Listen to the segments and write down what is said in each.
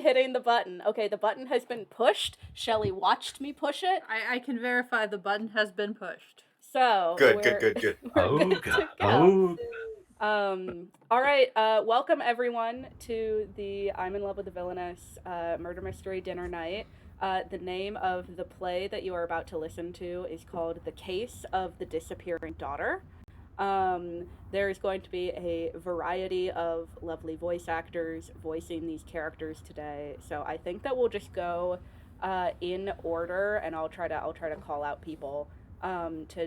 hitting the button. Okay, the button has been pushed. Shelley watched me push it. I can verify the button has been pushed. So Good. we're good to go. All right. Welcome everyone to the I'm in Love with the Villainess murder mystery dinner night. The name of the play that you are about to listen to is called The Case of the Disappearing Daughter. There's going to be a variety of lovely voice actors voicing these characters today. So I think that we'll just go in order, and I'll try to call out people to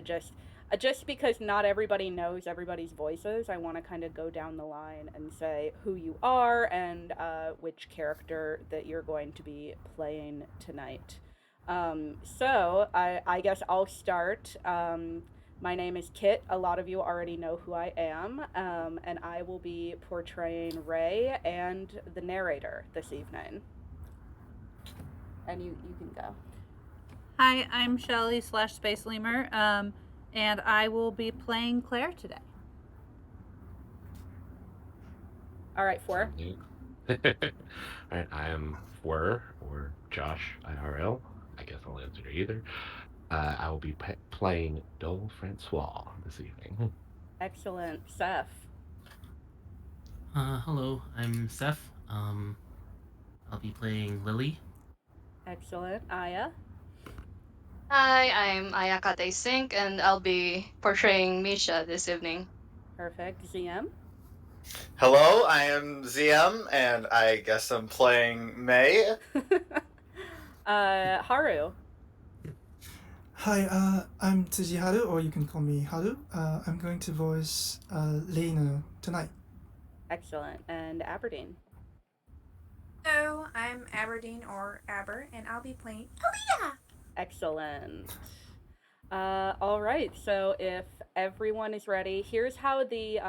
just because not everybody knows everybody's voices. I want to kind of go down the line and say who you are and which character that you're going to be playing tonight. So I guess I'll start. My name is Kit. A lot of you already know who I am, and I will be portraying Rae and the narrator this evening. And you can go. Hi, I'm Shelley /Space Lemur, and I will be playing Claire today. All right, Fwwr. All right, I am Fwwr, or Josh IRL. I guess I'll answer either. I will be playing Dole Francois this evening. Excellent. Seth. Hello, I'm Seth. I'll be playing Lily. Excellent. Aleah. Hi, I'm Ayakate Sink, and I'll be portraying Misha this evening. Perfect. ZM. Hello, I am ZM, and I guess I'm playing May. Haru. Hi, I'm Haru, or you can call me Haru. I'm going to voice Lene tonight. Excellent. And Aberdeen. Hello, I'm Aberdeen, or Aber, and I'll be playing Aleah. Excellent. All right. So if everyone is ready, here's how the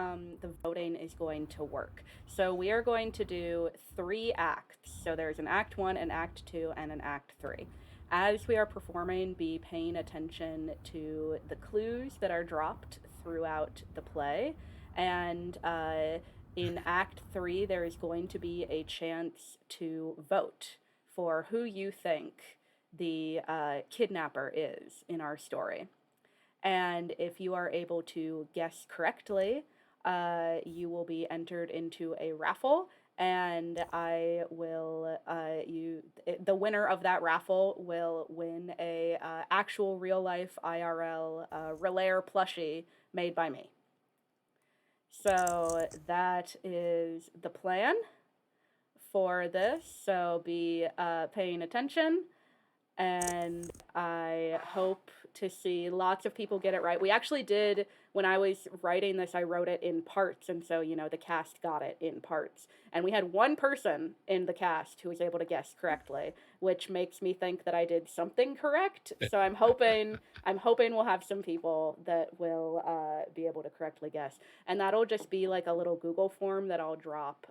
voting is going to work. So we are going to do 3 acts. So there's an Act 1, an Act 2, and an Act 3. As we are performing, be paying attention to the clues that are dropped throughout the play. And in Act 3, there is going to be a chance to vote for who you think the kidnapper is in our story. And if you are able to guess correctly, you will be entered into a raffle, and I will the winner of that raffle will win a actual real life IRL Relayer plushie made by me. So that is the plan for this. So be paying attention, and I hope to see lots of people get it right. We actually did, when I was writing this, I wrote it in parts, and so, the cast got it in parts. And we had one person in the cast who was able to guess correctly, which makes me think that I did something correct. So I'm hoping we'll have some people that will be able to correctly guess. And that'll just be like a little Google form that I'll drop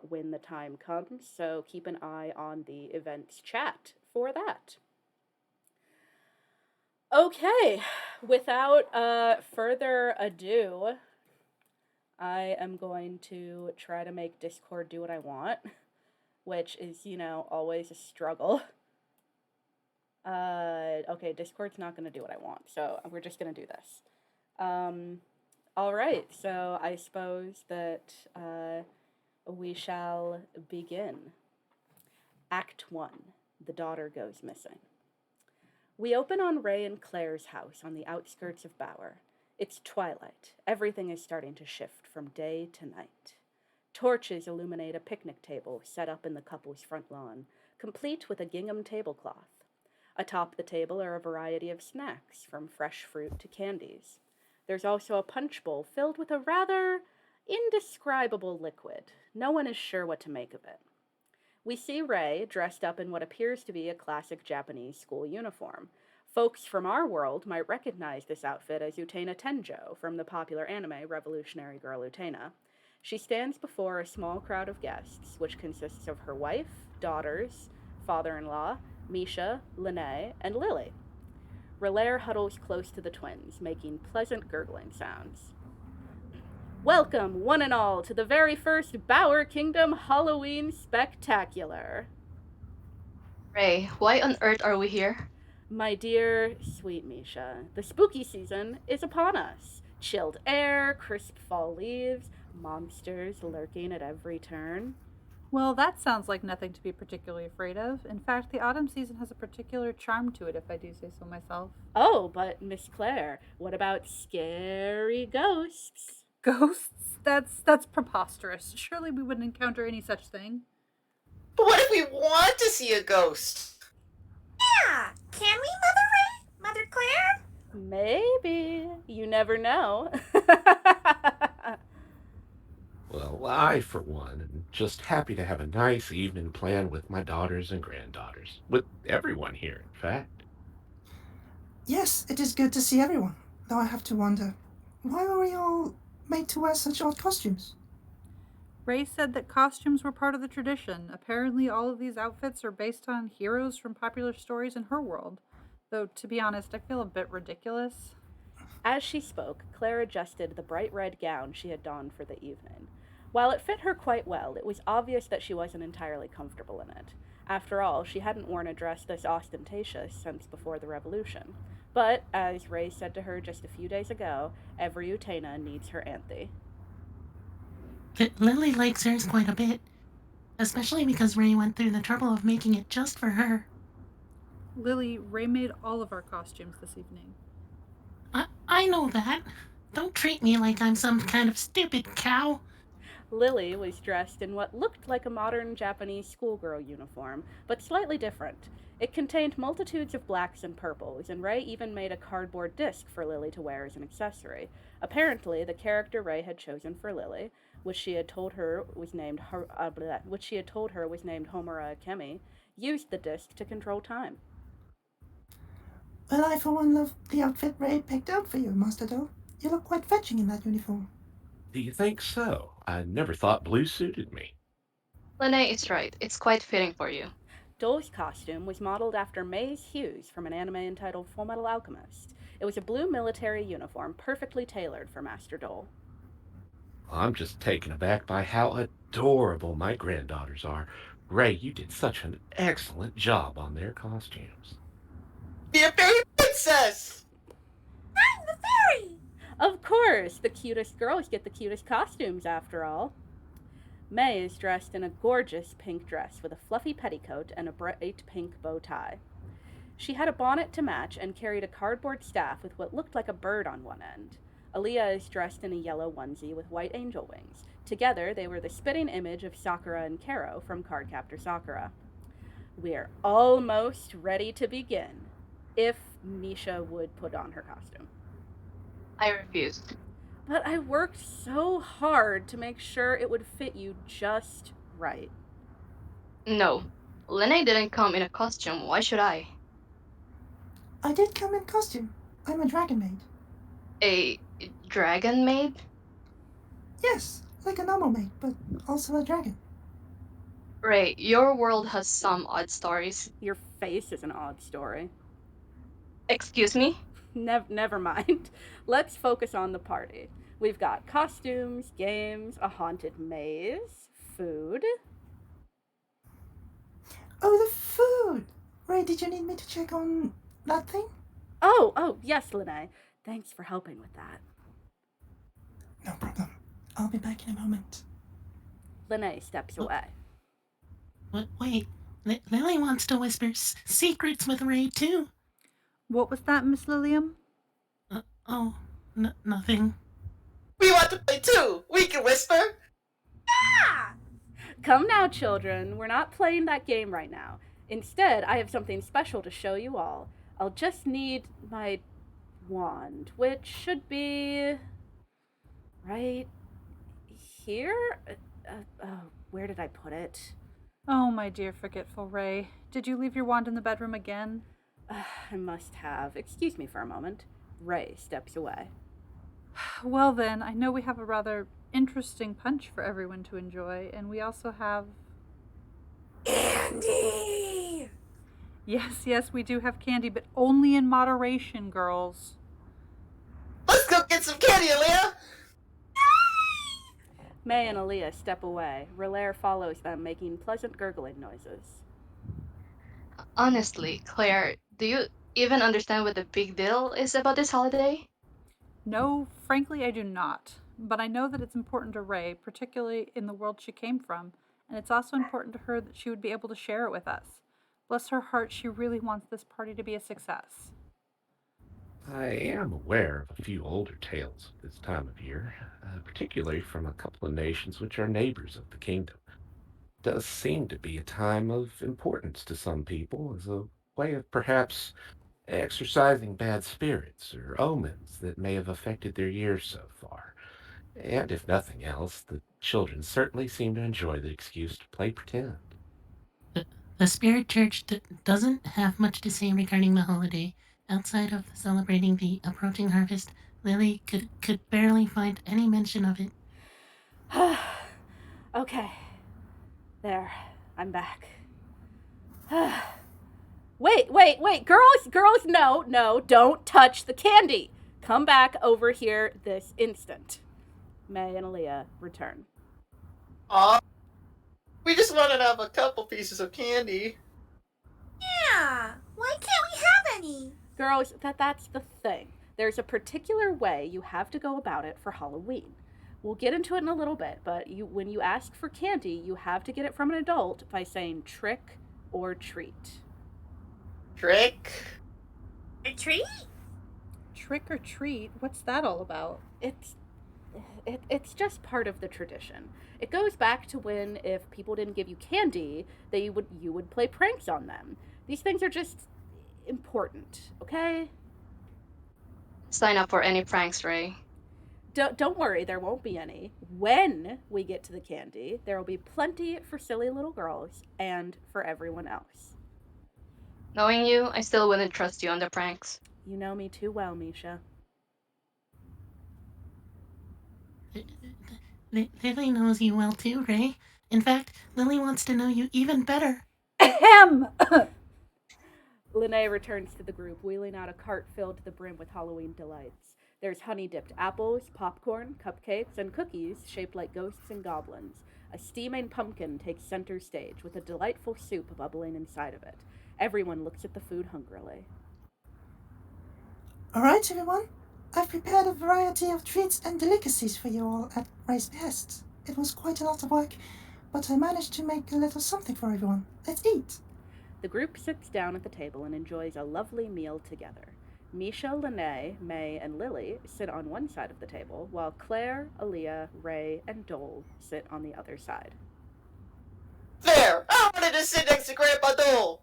when the time comes. So keep an eye on the events chat for that. Okay, without further ado, I am going to try to make Discord do what I want, which is, always a struggle. Okay, Discord's not going to do what I want, so we're just going to do this. All right, so I suppose that we shall begin. Act 1, The Daughter Goes Missing. We open on Rae and Claire's house on the outskirts of Fwwr. It's twilight. Everything is starting to shift from day to night. Torches illuminate a picnic table set up in the couple's front lawn, complete with a gingham tablecloth. Atop the table are a variety of snacks, from fresh fruit to candies. There's also a punch bowl filled with a rather indescribable liquid. No one is sure what to make of it. We see Rae dressed up in what appears to be a classic Japanese school uniform. Folks from our world might recognize this outfit as Utena Tenjo from the popular anime Revolutionary Girl Utena. She stands before a small crowd of guests, which consists of her wife, daughters, father-in-law, Misha, Lene, and Lily. Relayer huddles close to the twins, making pleasant gurgling sounds. Welcome, one and all, to the very first Fwwr Kingdom Halloween Spectacular. Rae, why on earth are we here? My dear, sweet Misha, the spooky season is upon us. Chilled air, crisp fall leaves, monsters lurking at every turn. Well, that sounds like nothing to be particularly afraid of. In fact, the autumn season has a particular charm to it, if I do say so myself. Oh, but Miss Claire, what about scary ghosts? Ghosts? That's preposterous. Surely we wouldn't encounter any such thing. But what if we want to see a ghost? Yeah, can we, Mother Rae? Mother Claire? Maybe. You never know. Well, I, for one, am just happy to have a nice evening planned with my daughters and granddaughters. With everyone here, in fact. Yes, it is good to see everyone. Though I have to wonder, why were we all made to wear such odd costumes? Rae said that costumes were part of the tradition. Apparently, all of these outfits are based on heroes from popular stories in her world. Though, to be honest, I feel a bit ridiculous. As she spoke, Claire adjusted the bright red gown she had donned for the evening. While it fit her quite well, it was obvious that she wasn't entirely comfortable in it. After all, she hadn't worn a dress this ostentatious since before the Revolution. But, as Rae said to her just a few days ago, every Utena needs her Anthe. Lily likes hers quite a bit, especially because Rae went through the trouble of making it just for her. Lily, Rae made all of our costumes this evening. I know that. Don't treat me like I'm some kind of stupid cow. Lily was dressed in what looked like a modern Japanese schoolgirl uniform, but slightly different. It contained multitudes of blacks and purples, and Rae even made a cardboard disc for Lily to wear as an accessory. Apparently, the character Rae had chosen for Lily, which she had told her was named Homura Akemi, used the disc to control time. Well, I for one love the outfit Rae picked out for you, Master Dole. You look quite fetching in that uniform. Do you think so? I never thought blue suited me. Lene is right. It's quite fitting for you. Dole's costume was modeled after May's hues from an anime entitled Fullmetal Alchemist. It was a blue military uniform perfectly tailored for Master Dole. I'm just taken aback by how adorable my granddaughters are. Rae, you did such an excellent job on their costumes. Be a fairy princess! I'm the fairy! Of course, the cutest girls get the cutest costumes after all. May is dressed in a gorgeous pink dress with a fluffy petticoat and a bright pink bow tie. She had a bonnet to match and carried a cardboard staff with what looked like a bird on one end. Aleah is dressed in a yellow onesie with white angel wings. Together, they were the spitting image of Sakura and Kero from Cardcaptor Sakura. We're almost ready to begin, if Misha would put on her costume. I refused. But I worked so hard to make sure it would fit you just right. No. Lene didn't come in a costume. Why should I? I did come in costume. I'm a dragon maid. A dragon maid? Yes, like a normal maid, but also a dragon. Rae, your world has some odd stories. Your face is an odd story. Excuse me? Never mind. Let's focus on the party. We've got costumes, games, a haunted maze, food. Oh, the food! Rae, did you need me to check on that thing? Oh, yes, Lene. Thanks for helping with that. No problem. I'll be back in a moment. Lene steps away. Wait, Lily wants to whisper secrets with Rae too. What was that, Miss Lilium? Nothing. We want to play too! We can whisper! Yeah! Come now, children. We're not playing that game right now. Instead, I have something special to show you all. I'll just need my wand, which should be right here. Where did I put it? Oh, my dear forgetful Rae. Did you leave your wand in the bedroom again? I must have. Excuse me for a moment. Rae steps away. Well then, I know we have a rather interesting punch for everyone to enjoy, and we also have... Andy! Yes, we do have candy, but only in moderation, girls. Let's go get some candy, Aleah! May and Aleah step away. Relaire follows them, making pleasant gurgling noises. Honestly, Claire, do you even understand what the big deal is about this holiday? No, frankly, I do not. But I know that it's important to Rae, particularly in the world she came from, and it's also important to her that she would be able to share it with us. Bless her heart, she really wants this party to be a success. I am aware of a few older tales this time of year, particularly from a couple of nations which are neighbors of the kingdom. It does seem to be a time of importance to some people as a way of perhaps exorcising bad spirits or omens that may have affected their years so far. And if nothing else, the children certainly seem to enjoy the excuse to play pretend. The Spirit Church doesn't have much to say regarding the holiday. Outside of celebrating the approaching harvest, Lily could barely find any mention of it. Okay. There. I'm back. Wait. Girls, no, don't touch the candy. Come back over here this instant. May and Aleah return. Aw, we just wanted to have a couple pieces of candy. Yeah. Why can't we have any? Girls, that's the thing. There's a particular way you have to go about it for Halloween. We'll get into it in a little bit, but when you ask for candy, you have to get it from an adult by saying trick or treat. Trick? A treat? Trick or treat? What's that all about? It's just part of the tradition. It goes back to when, if people didn't give you candy, you would play pranks on them. These things are just important, okay? Sign up for any pranks, Rae. Don't worry, there won't be any. When we get to the candy, there will be plenty for silly little girls and for everyone else. Knowing you, I still wouldn't trust you on the pranks. You know me too well, Misha. Lily knows you well too, Rae. In fact, Lily wants to know you even better. Ahem! Lene returns to the group, wheeling out a cart filled to the brim with Halloween delights. There's honey-dipped apples, popcorn, cupcakes, and cookies shaped like ghosts and goblins. A steaming pumpkin takes center stage, with a delightful soup bubbling inside of it. Everyone looks at the food hungrily. Alright, everyone. I've prepared a variety of treats and delicacies for you all at Rae's behest. It was quite a lot of work, but I managed to make a little something for everyone. Let's eat. The group sits down at the table and enjoys a lovely meal together. Misha, Lene, May, and Lily sit on one side of the table, while Claire, Aleah, Rae, and Dole sit on the other side. There! I wanted to sit next to Grandpa Dole!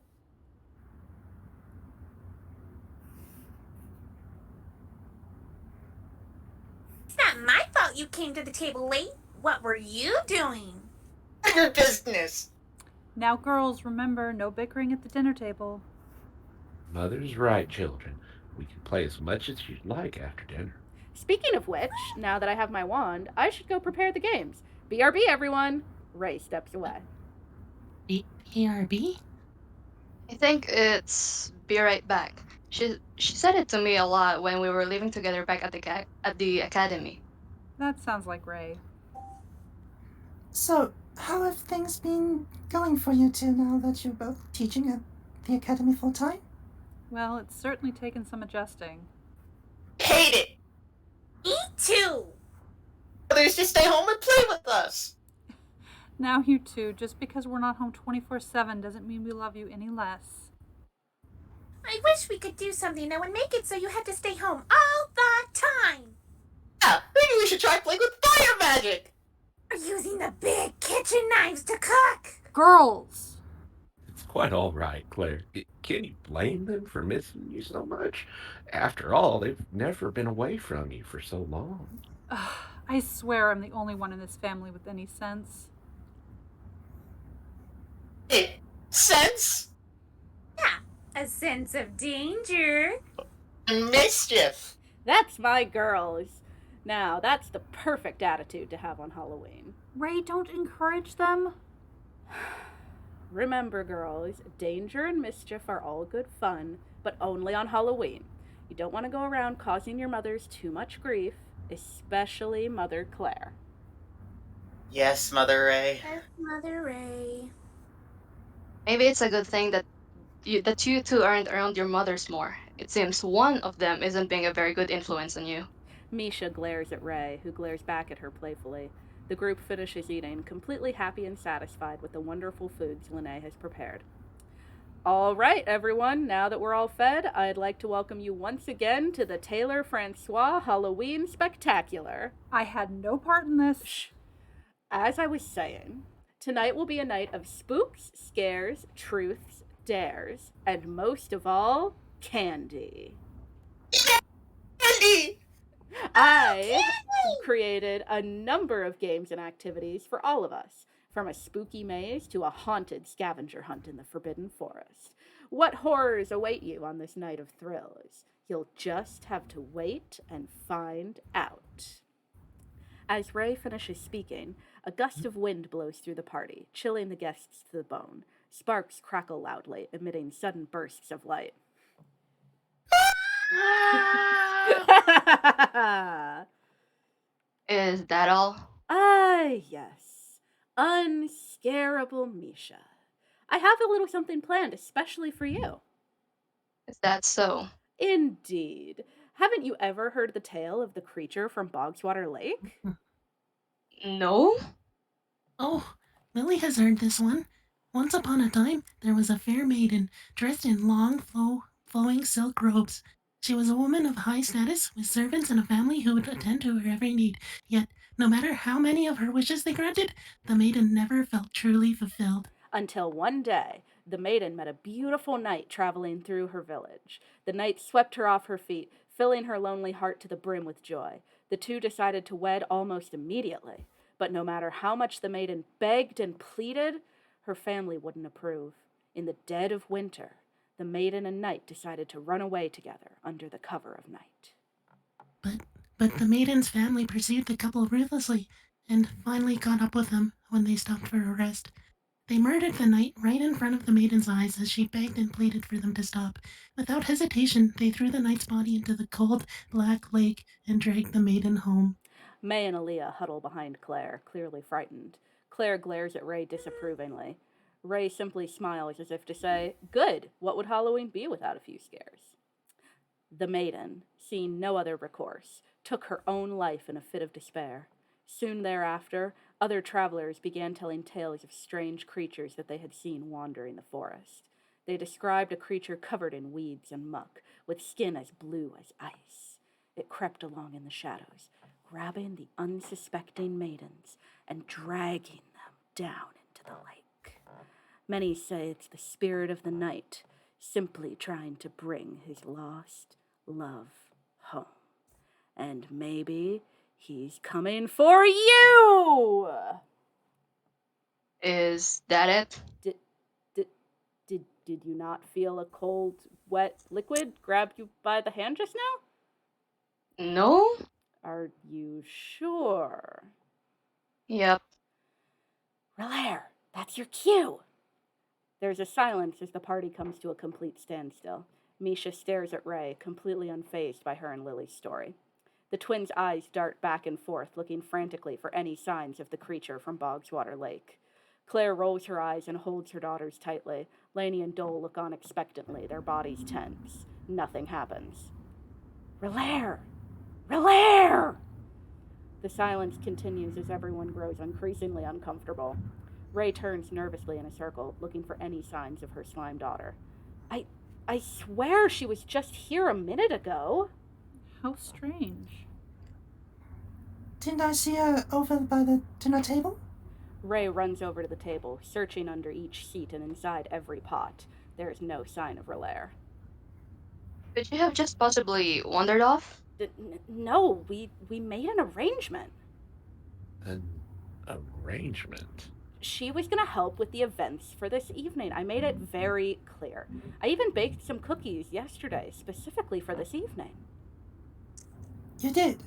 It's not my fault you came to the table late. What were you doing? Your business! Now, girls, remember, no bickering at the dinner table. Mother's right, children. We can play as much as you'd like after dinner. Speaking of which, now that I have my wand, I should go prepare the games. BRB, everyone! Rae steps away. BRB? I think it's be right back. She said it to me a lot when we were living together back at the academy. That sounds like Rae. So, how have things been going for you two now that you're both teaching at the academy full time? Well, it's certainly taken some adjusting. Hate it! Me too. Others just stay home and play with us! Now, you two, just because we're not home 24/7 doesn't mean we love you any less. I wish we could do something that would make it so you had to stay home all the time. Yeah, maybe we should try playing with fire magic! Or using the big kitchen knives to cook. Girls! It's quite all right, Claire. Can you blame them for missing you so much? After all, they've never been away from you for so long. I swear I'm the only one in this family with any sense. Sense? Yeah, a sense of danger. Mischief! That's my girls. Now, that's the perfect attitude to have on Halloween. Rae, don't encourage them. Remember, girls, danger and mischief are all good fun, but only on Halloween. You don't want to go around causing your mothers too much grief, especially Mother Claire. Yes, Mother Rae. Yes, Mother Rae. Maybe it's a good thing that that you two aren't around your mothers more. It seems one of them isn't being a very good influence on you. Misha glares at Rae, who glares back at her playfully. The group finishes eating, completely happy and satisfied with the wonderful foods Lene has prepared. All right, everyone, now that we're all fed, I'd like to welcome you once again to the Taylor Francois Halloween Spectacular. I had no part in this. Shh. As I was saying, tonight will be a night of spooks, scares, truths, dares, and most of all, candy. Candy! I created a number of games and activities for all of us, from a spooky maze to a haunted scavenger hunt in the Forbidden Forest. What horrors await you on this night of thrills? You'll just have to wait and find out. As Rae finishes speaking, a gust of wind blows through the party, chilling the guests to the bone. Sparks crackle loudly, emitting sudden bursts of light. Is that all? Ah, yes. Unscarable Misha. I have a little something planned especially for you. Is that so? Indeed. Haven't you ever heard the tale of the creature from Boggswater Lake? No? Oh, Lily has heard this one. Once upon a time, there was a fair maiden, dressed in long, flowing silk robes. She was a woman of high status, with servants and a family who would attend to her every need. Yet, no matter how many of her wishes they granted, the maiden never felt truly fulfilled. Until one day, the maiden met a beautiful knight traveling through her village. The knight swept her off her feet, filling her lonely heart to the brim with joy. The two decided to wed almost immediately. But no matter how much the maiden begged and pleaded, her family wouldn't approve. In the dead of winter, the maiden and knight decided to run away together under the cover of night. But the maiden's family pursued the couple ruthlessly, and finally caught up with them when they stopped for a rest. They murdered the knight right in front of the maiden's eyes as she begged and pleaded for them to stop. Without hesitation, they threw the knight's body into the cold, black lake and dragged the maiden home. May and Aleah huddle behind Claire, clearly frightened. Claire glares at Rae disapprovingly. Rae simply smiles as if to say, "Good, what would Halloween be without a few scares?" The maiden, seeing no other recourse, took her own life in a fit of despair. Soon thereafter, other travelers began telling tales of strange creatures that they had seen wandering the forest. They described a creature covered in weeds and muck, with skin as blue as ice. It crept along in the shadows, grabbing the unsuspecting maidens and dragging them down into the lake. Many say it's the spirit of the night, simply trying to bring his lost love home. And maybe he's coming for you! Is that it? Did you not feel a cold, wet liquid grab you by the hand just now? No? Are you sure? Yep. Relaire, that's your cue! There's a silence as the party comes to a complete standstill. Misha stares at Rae, completely unfazed by her and Lily's story. The twins' eyes dart back and forth, looking frantically for any signs of the creature from Boggswater Lake. Claire rolls her eyes and holds her daughters tightly. Lene and Dole look on expectantly, their bodies tense. Nothing happens. Relaire! Relaire! The silence continues as everyone grows increasingly uncomfortable. Rae turns nervously in a circle, looking for any signs of her slime daughter. I swear she was just here a minute ago. How strange. Didn't I see her over by the dinner table? Rae runs over to the table, searching under each seat and inside every pot. There is no sign of Relaire. Could you have just possibly wandered off? No, we made an arrangement. An arrangement? She was going to help with the events for this evening. I made it very clear. I even baked some cookies yesterday, specifically for this evening. You did?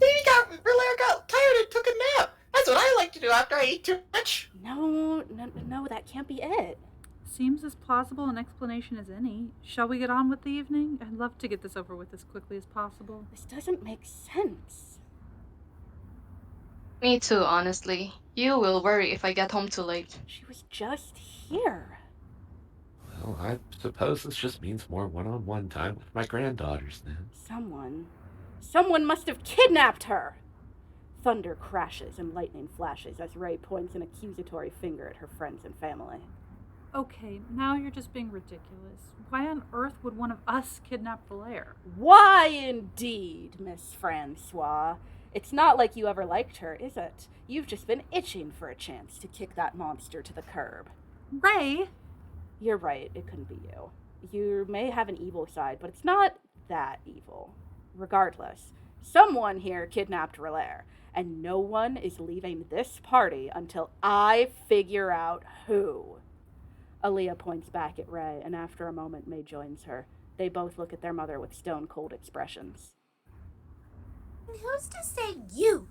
Relaire got tired and took a nap. That's what I like to do after I eat too much. No, that can't be it. Seems as plausible an explanation as any. Shall we get on with the evening? I'd love to get this over with as quickly as possible. This doesn't make sense. Me too, honestly. You will worry if I get home too late. She was just here. Well, I suppose this just means more one-on-one time with my granddaughters then. Someone must have kidnapped her! Thunder crashes and lightning flashes as Rae points an accusatory finger at her friends and family. Okay, now you're just being ridiculous. Why on earth would one of us kidnap Fwwr? Why indeed, Miss Francois? It's not like you ever liked her, is it? You've just been itching for a chance to kick that monster to the curb. Rae! You're right, it couldn't be you. You may have an evil side, but it's not that evil. Regardless, someone here kidnapped Fwwr, and no one is leaving this party until I figure out who. Aleah points back at Rae, and after a moment, May joins her. They both look at their mother with stone-cold expressions. Who's to say you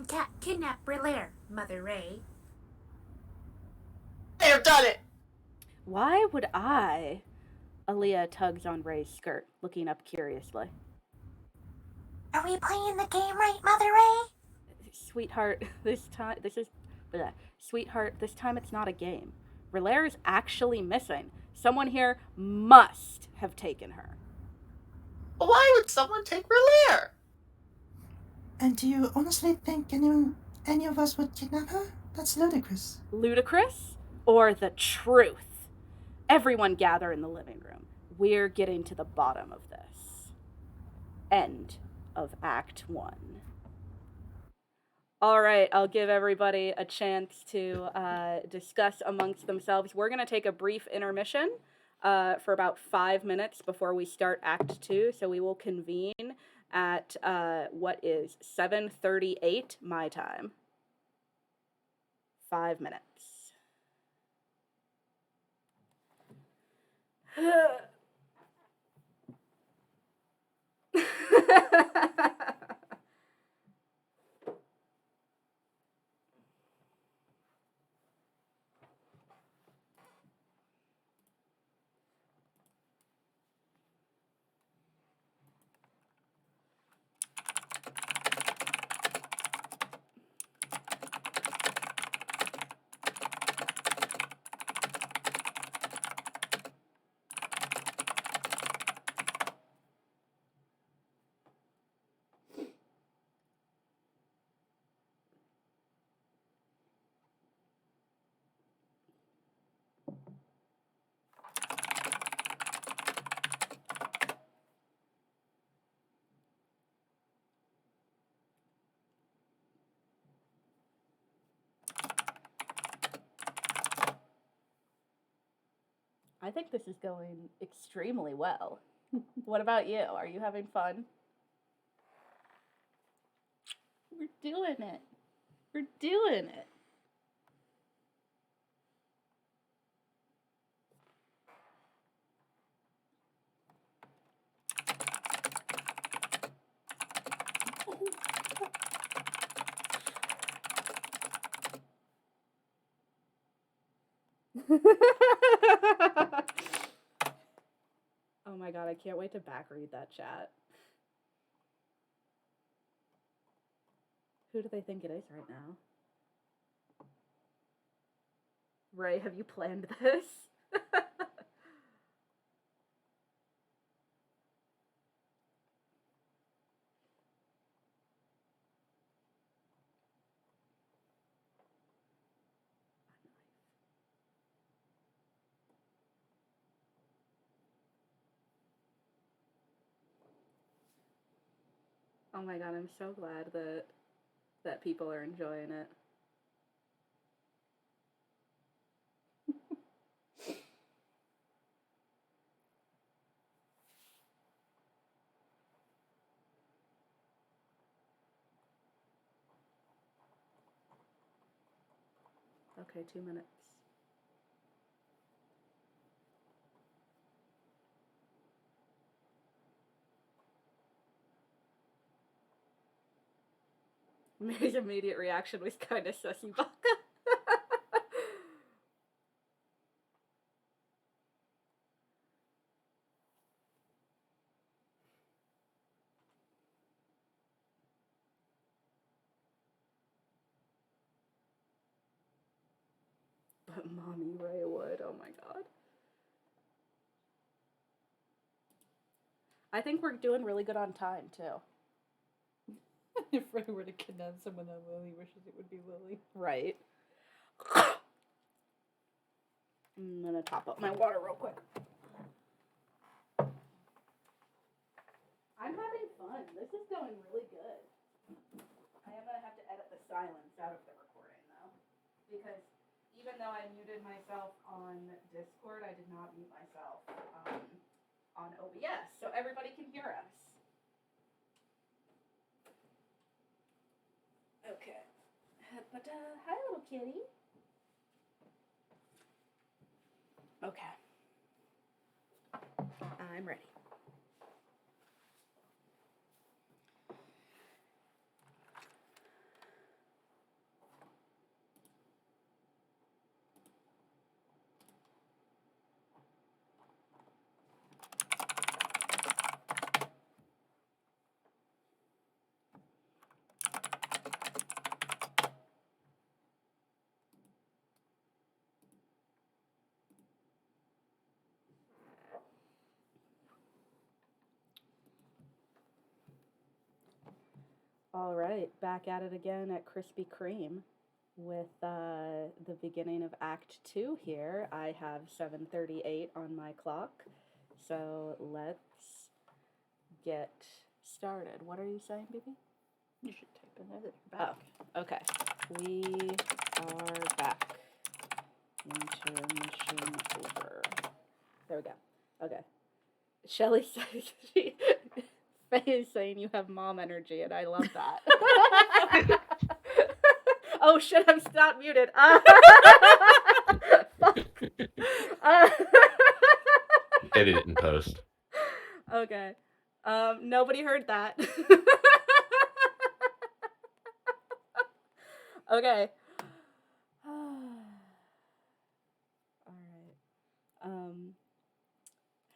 can't kidnap Fwwr, Mother Rae? I have done it! Why would I? Aleah tugs on Ray's skirt, looking up curiously. Are we playing the game right, Mother Rae? Sweetheart, this time it's not a game. Fwwr is actually missing. Someone here must have taken her. Why would someone take Fwwr? And do you honestly think any of us would kidnap her? That's ludicrous. Ludicrous? Or the truth? Everyone gather in the living room. We're getting to the bottom of this. End of Act 1. All right, I'll give everybody a chance to discuss amongst themselves. We're going to take a brief intermission for about 5 minutes before we start Act 2. So we will convene at what is 7:38 my time. 5 minutes. I think this is going extremely well. What about you? Are you having fun? We're doing it. We're doing it. Oh my god, I can't wait to back read that chat. Who do they think it is right now? Rae, have you planned this? Oh my god, I'm so glad that people are enjoying it. Okay, 2 minutes. May's immediate reaction was kind of sussy baka. But mommy Rae would, oh my god. I think we're doing really good on time, too. If Rae were to kidnap someone that Lily wishes it would be Lily. Right. I'm gonna top up my water real quick. I'm having fun. This is going really good. I am gonna have to edit the silence out of the recording, though. Because even though I muted myself on Discord, I did not mute myself on OBS, so everybody can hear us. Okay. But, hi, little kitty. Okay. I'm ready. All right, back at it again at Krispy Kreme with the beginning of Act 2 here. I have 7:38 on my clock, so let's get started. What are you saying, baby? You should type in there that you're back. Oh, okay. We are back. Intermission over. There we go. Okay. Shelley says Faye is saying you have mom energy, and I love that. Oh shit, I'm not muted. Fuck. Edit it in post. Okay. Nobody heard that. Okay. All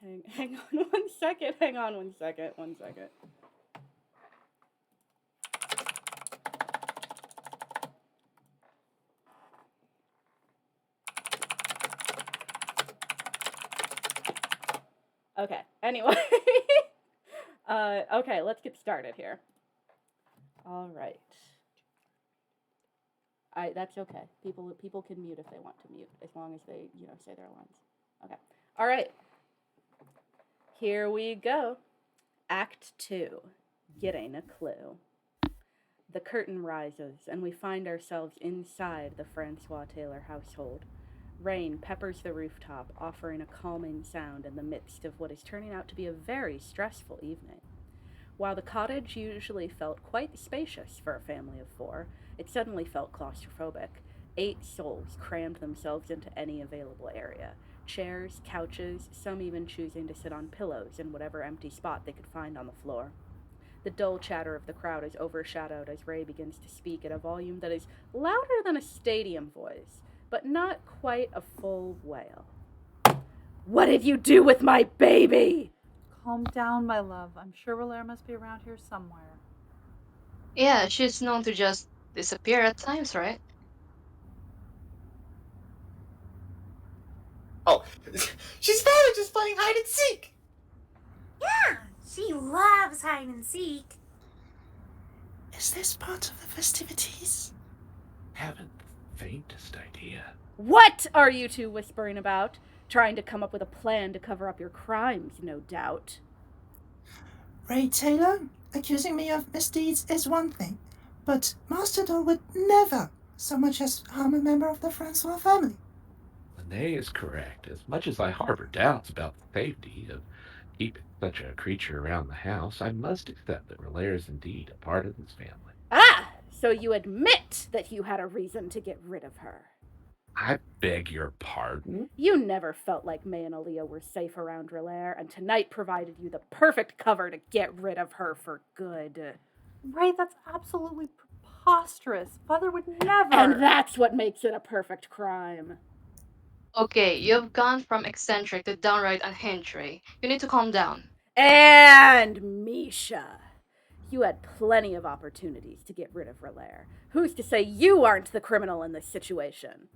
right. Hang on one second. Hang on one second. One second. Okay. Anyway. Okay, let's get started here. All right. That's okay. People can mute if they want to mute, as long as they, say their lines. Okay. All right. Here we go. Act 2. Getting a clue. The curtain rises, and we find ourselves inside the Francois Taylor household. Rain peppers the rooftop, offering a calming sound in the midst of what is turning out to be a very stressful evening. While the cottage usually felt quite spacious for a family of 4, it suddenly felt claustrophobic. 8 souls crammed themselves into any available area. Chairs, couches, some even choosing to sit on pillows in whatever empty spot they could find on the floor. The dull chatter of the crowd is overshadowed as Rae begins to speak at a volume that is louder than a stadium voice, but not quite a full wail. What did you do with my baby? Calm down, my love. I'm sure Aleah must be around here somewhere. Yeah, she's known to just disappear at times, right? Oh, she's probably just playing hide and seek. Yeah, she loves hide and seek. Is this part of the festivities? Haven't the faintest idea. What are you two whispering about? Trying to come up with a plan to cover up your crimes, no doubt. Rae Taylor, accusing me of misdeeds is one thing, but Master Dole would never so much as harm a member of the Francois family. Lene is correct. As much as I harbor doubts about the safety of keeping such a creature around the house, I must accept that Rae is indeed a part of this family. Ah, so you admit that you had a reason to get rid of her. I beg your pardon? You never felt like May and Aleah were safe around Rae, and tonight provided you the perfect cover to get rid of her for good. Rae, that's absolutely preposterous. Father would never. And that's what makes it a perfect crime. Okay, you've gone from eccentric to downright unhinged, Rae. You need to calm down. And Misha. You had plenty of opportunities to get rid of Rae. Who's to say you aren't the criminal in this situation?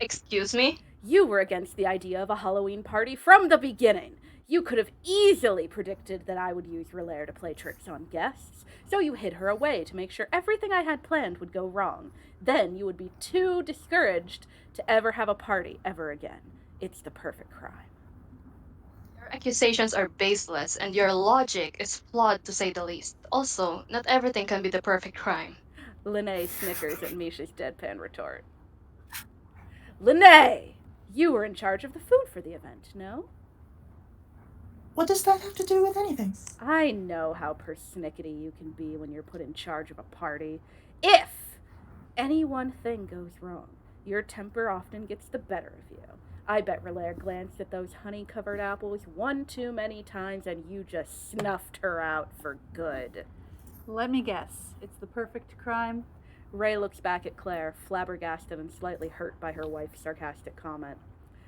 Excuse me? You were against the idea of a Halloween party from the beginning. You could have easily predicted that I would use Rae to play tricks on guests, so you hid her away to make sure everything I had planned would go wrong. Then you would be too discouraged to ever have a party ever again. It's the perfect crime. Your accusations are baseless, and your logic is flawed to say the least. Also, not everything can be the perfect crime. Lene snickers at Misha's deadpan retort. Lene! You were in charge of the food for the event, no? What does that have to do with anything? I know how persnickety you can be when you're put in charge of a party. If any one thing goes wrong, your temper often gets the better of you. I bet Rae glanced at those honey-covered apples one too many times and you just snuffed her out for good. Let me guess. It's the perfect crime? Rae looks back at Claire, flabbergasted and slightly hurt by her wife's sarcastic comment.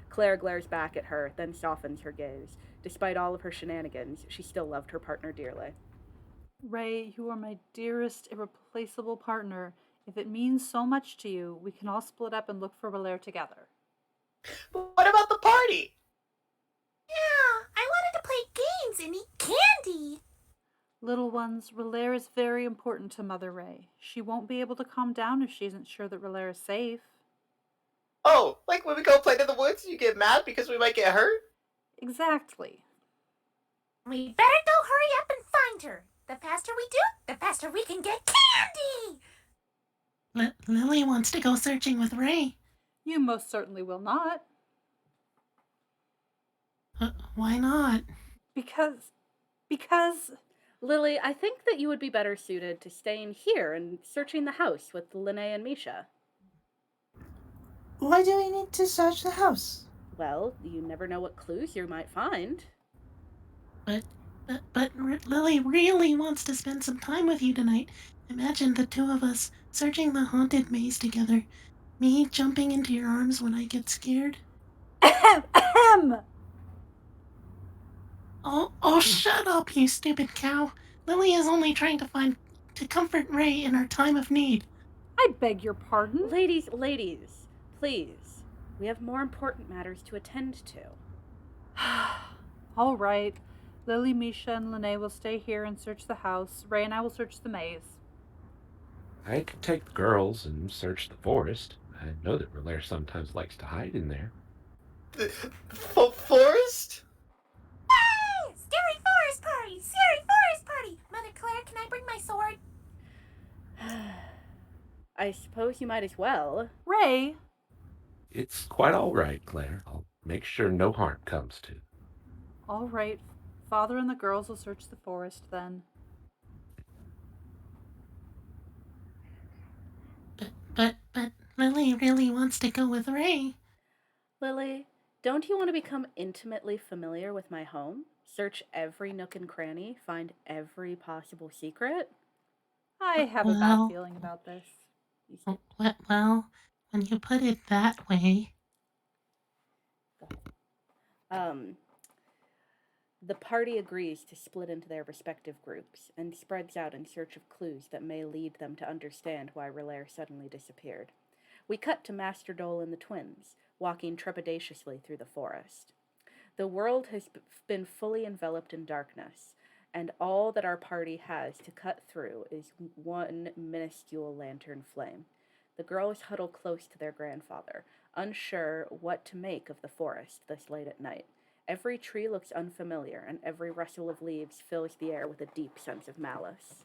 Claire glares back at her, then softens her gaze. Despite all of her shenanigans, she still loved her partner dearly. Rae, you are my dearest, irreplaceable partner. If it means so much to you, we can all split up and look for Rae together. But what about the party? Yeah, I wanted to play games and eat candy. Little ones, Rae is very important to Mother Rae. She won't be able to calm down if she isn't sure that Rae is safe. Oh, like when we go play in the woods, you get mad because we might get hurt? Exactly. We better go hurry up and find her. The faster we do, the faster we can get candy! Lily wants to go searching with Rae. You most certainly will not. Why not? Because... Lily, I think that you would be better suited to staying here and searching the house with Lene and Misha. Why do we need to search the house? Well, you never know what clues you might find. But Lily really wants to spend some time with you tonight. Imagine the two of us searching the haunted maze together. Me jumping into your arms when I get scared. Ahem! Oh, shut up, you stupid cow. Lily is only trying to comfort Rae in her time of need. I beg your pardon? Ladies, please. We have more important matters to attend to. All right. Lily, Misha, and Lene will stay here and search the house. Rae and I will search the maze. I could take the girls and search the forest. I know that Rae sometimes likes to hide in there. The forest? Hey! Scary forest party! Scary forest party! Mother Claire, can I bring my sword? I suppose you might as well. Rae! It's quite all right, Claire. I'll make sure no harm comes to. All right. Father and the girls will search the forest then. But Lily really wants to go with Rae. Lily, don't you want to become intimately familiar with my home? Search every nook and cranny, find every possible secret? I have a bad feeling about this. Well, when you put it that way. The party agrees to split into their respective groups and spreads out in search of clues that may lead them to understand why Rae suddenly disappeared. We cut to Master Dole and the twins, walking trepidatiously through the forest. The world has been fully enveloped in darkness, and all that our party has to cut through is one minuscule lantern flame. The girls huddle close to their grandfather, unsure what to make of the forest this late at night. Every tree looks unfamiliar, and every rustle of leaves fills the air with a deep sense of malice.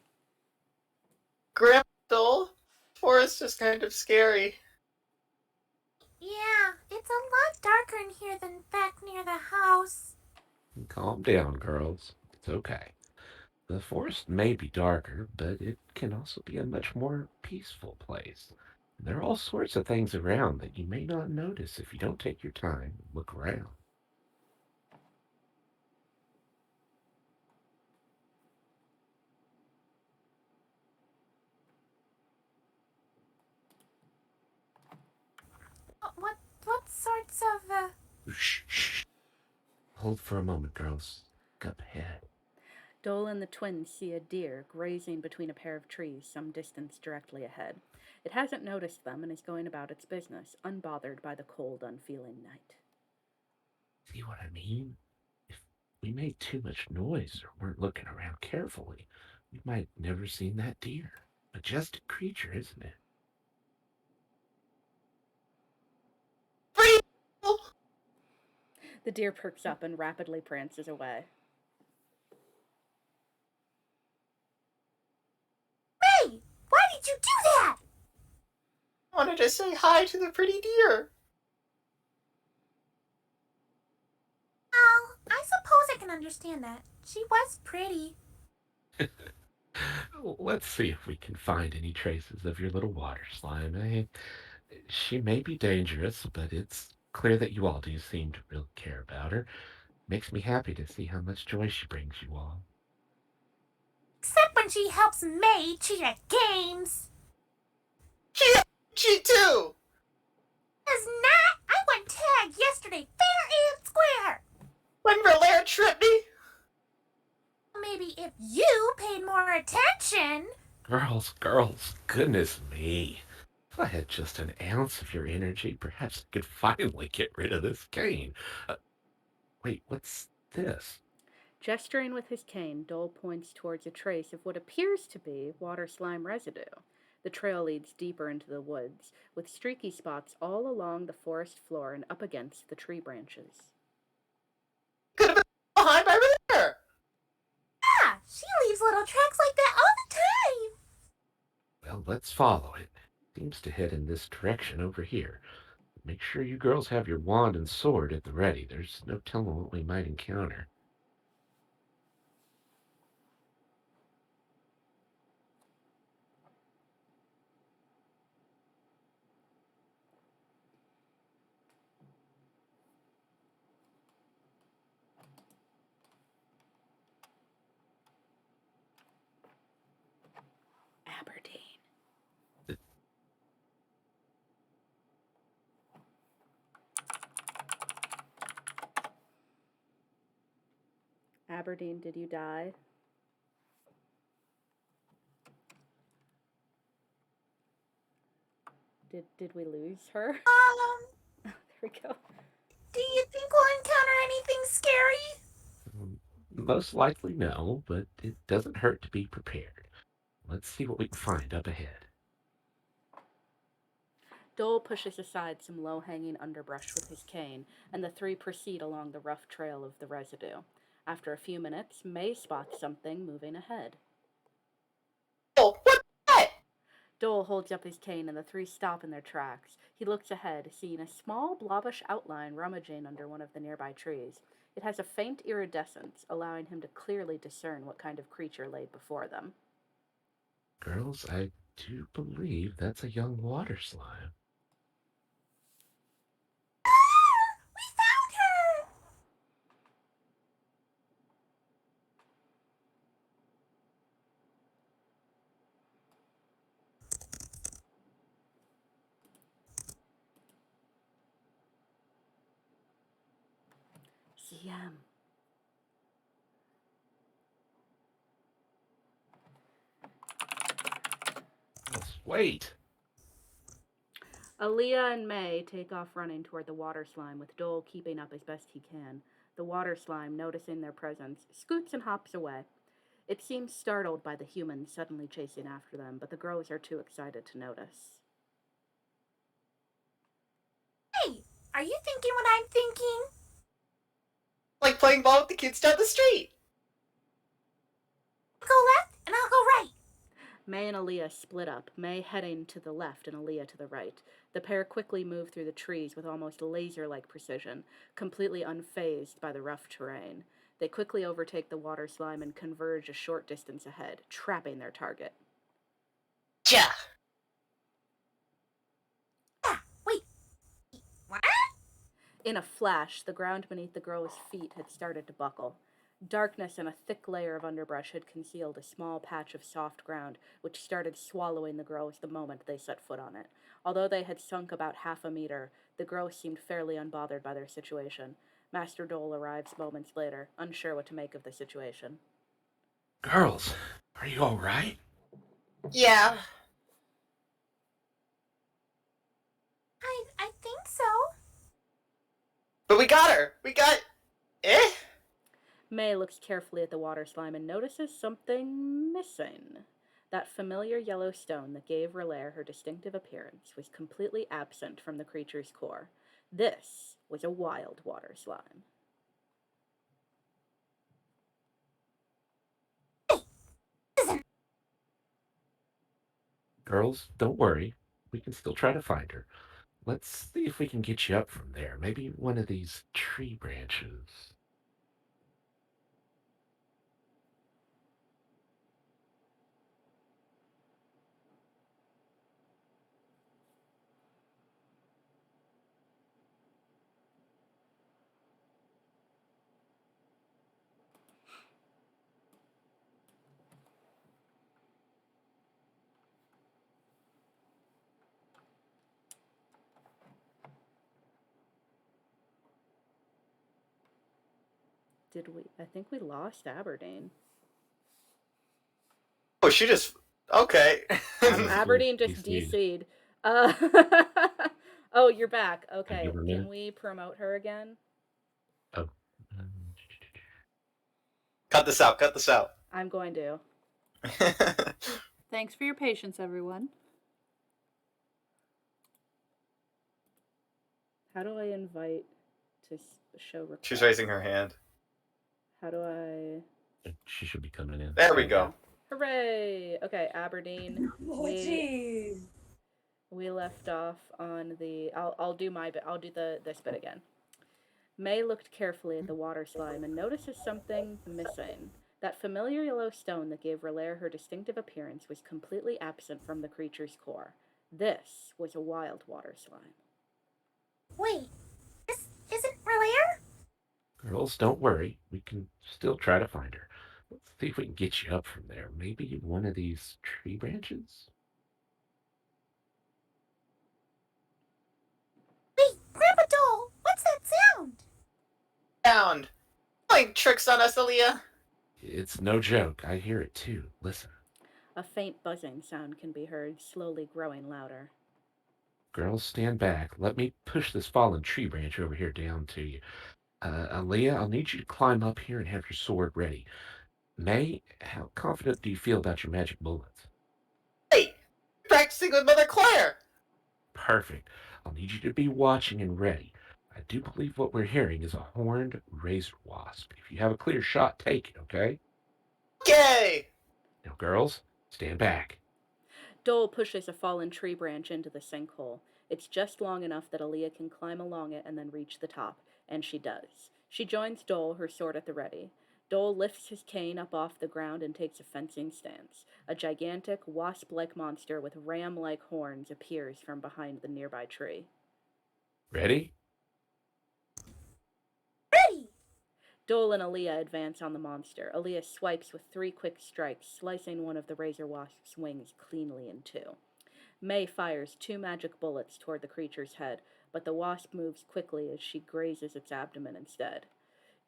Grandpa Dole? Forest is kind of scary. Yeah, it's a lot darker in here than back near the house. Calm down, girls. It's okay. The forest may be darker, but it can also be a much more peaceful place. There are all sorts of things around that you may not notice if you don't take your time and look around. What sorts of, Shh. Hold for a moment, girls. Look up ahead. Dole and the twins see a deer grazing between a pair of trees some distance directly ahead. It hasn't noticed them and is going about its business, unbothered by the cold, unfeeling night. See what I mean? If we made too much noise or weren't looking around carefully, we might never seen that deer. Majestic creature, isn't it? Pretty. The deer perks up and rapidly prances away. May, why did you do that? I wanted to say hi to the pretty deer. Oh, I suppose I can understand that. She was pretty. Let's see if we can find any traces of your little water slime. She may be dangerous, but it's clear that you all do seem to really care about her. Makes me happy to see how much joy she brings you all. Except when she helps May cheat at games. She too. Does not. I won tag yesterday, fair and square. When Valère tripped me. Maybe if you paid more attention. Girls, goodness me. If I had just an ounce of your energy, perhaps I could finally get rid of this cane. Wait, what's this? Gesturing with his cane, Dole points towards a trace of what appears to be water slime residue. The trail leads deeper into the woods, with streaky spots all along the forest floor and up against the tree branches. Could have been behind by Valère. Yeah, she leaves little tracks like that all the time. Well, let's follow it. Seems to head in this direction over here. Make sure you girls have your wand and sword at the ready. There's no telling what we might encounter. Aberdeen. Aberdeen, did you die? Did we lose her? There we go. Do you think we'll encounter anything scary? Most likely no, but it doesn't hurt to be prepared. Let's see what we can find up ahead. Dole pushes aside some low-hanging underbrush with his cane, and the three proceed along the rough trail of the residue. After a few minutes, May spots something moving ahead. Oh, what's that? Dole holds up his cane and the three stop in their tracks. He looks ahead, seeing a small blobbish outline rummaging under one of the nearby trees. It has a faint iridescence, allowing him to clearly discern what kind of creature lay before them. Girls, I do believe that's a young water slime. We found her! CM. Let's wait. Aleah and May take off running toward the water slime, with Dole keeping up as best he can. The water slime, noticing their presence, scoots and hops away. It seems startled by the humans suddenly chasing after them, but the girls are too excited to notice. Hey, are you thinking what I'm thinking? Like playing ball with the kids down the street. Go left and I'll go right. May and Aleah split up, May heading to the left and Aleah to the right. The pair quickly move through the trees with almost laser-like precision, completely unfazed by the rough terrain. They quickly overtake the water slime and converge a short distance ahead, trapping their target. Yeah. Ah, wait. What? In a flash, the ground beneath the girls' feet had started to buckle. Darkness and a thick layer of underbrush had concealed a small patch of soft ground, which started swallowing the girls the moment they set foot on it. Although they had sunk about half a meter, the girls seemed fairly unbothered by their situation. Master Dole arrives moments later, unsure what to make of the situation. Girls, are you all right? Yeah. I think so. But we got her. We got... Eh? May looks carefully at the water slime and notices something missing. That familiar yellow stone that gave Rae her distinctive appearance was completely absent from the creature's core. This was a wild water slime. Girls, don't worry. We can still try to find her. Let's see if we can get you up from there. Maybe one of these tree branches. Did we? I think we lost Aberdeen. Oh, she just... Okay. Aberdeen just DC'd. DC'd. Oh, you're back. Okay. give her a Can minute? we promote her again? Oh. Cut this out. Cut this out. I'm going to. Thanks for your patience, everyone. How do I invite to show request? She's raising her hand. How do I... She should be coming in. There we go. Hooray! Okay, Aberdeen. Oh, jeez. We left off on the... I'll do my bit. I'll do this bit again. May looked carefully at the water slime and notices something missing. That familiar yellow stone that gave Rae her distinctive appearance was completely absent from the creature's core. This was a wild water slime. Wait, this isn't Rae? Girls, don't worry. We can still try to find her. Let's see if we can get you up from there. Maybe one of these tree branches? Wait, Grandpa Dole, what's that sound? Sound. Playing tricks on us, Aleah. It's no joke. I hear it too. Listen. A faint buzzing sound can be heard, slowly growing louder. Girls, stand back. Let me push this fallen tree branch over here down to you. Aleah, I'll need you to climb up here and have your sword ready. May, how confident do you feel about your magic bullets? Hey, practicing with Mother Claire. Perfect. I'll need you to be watching and ready. I do believe what we're hearing is a horned razor wasp. If you have a clear shot, take it, okay? Okay. Now, girls, stand back. Dole pushes a fallen tree branch into the sinkhole. It's just long enough that Aleah can climb along it and then reach the top, and she does. She joins Dole, her sword at the ready. Dole lifts his cane up off the ground and takes a fencing stance. A gigantic, wasp-like monster with ram-like horns appears from behind the nearby tree. Ready? Ready! Dole and Aleah advance on the monster. Aleah swipes with 3 quick strikes, slicing one of the razor wasp's wings cleanly in 2. May fires 2 magic bullets toward the creature's head, but the wasp moves quickly as she grazes its abdomen instead.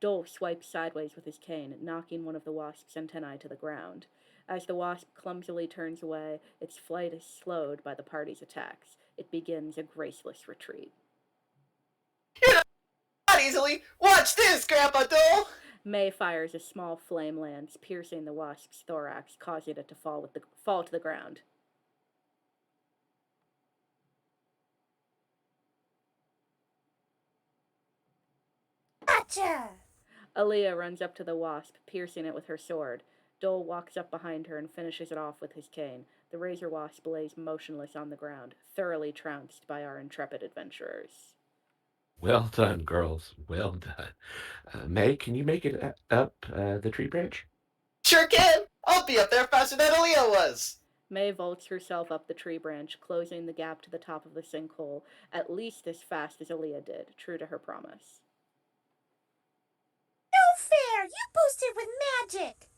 Dole swipes sideways with his cane, knocking one of the wasp's antennae to the ground. As the wasp clumsily turns away, its flight is slowed by the party's attacks. It begins a graceless retreat. Not easily. Watch this, Grandpa Dole. May fires a small flame lance, piercing the wasp's thorax, causing it to fall to the ground. Gotcha! Aleah runs up to the wasp, piercing it with her sword. Dole walks up behind her and finishes it off with his cane. The razor wasp lays motionless on the ground, thoroughly trounced by our intrepid adventurers. Well done, girls. Well done. May, can you make it up the tree branch? Sure can. I'll be up there faster than Aleah was. May vaults herself up the tree branch, closing the gap to the top of the sinkhole, at least as fast as Aleah did, true to her promise. No fair! You boosted with magic!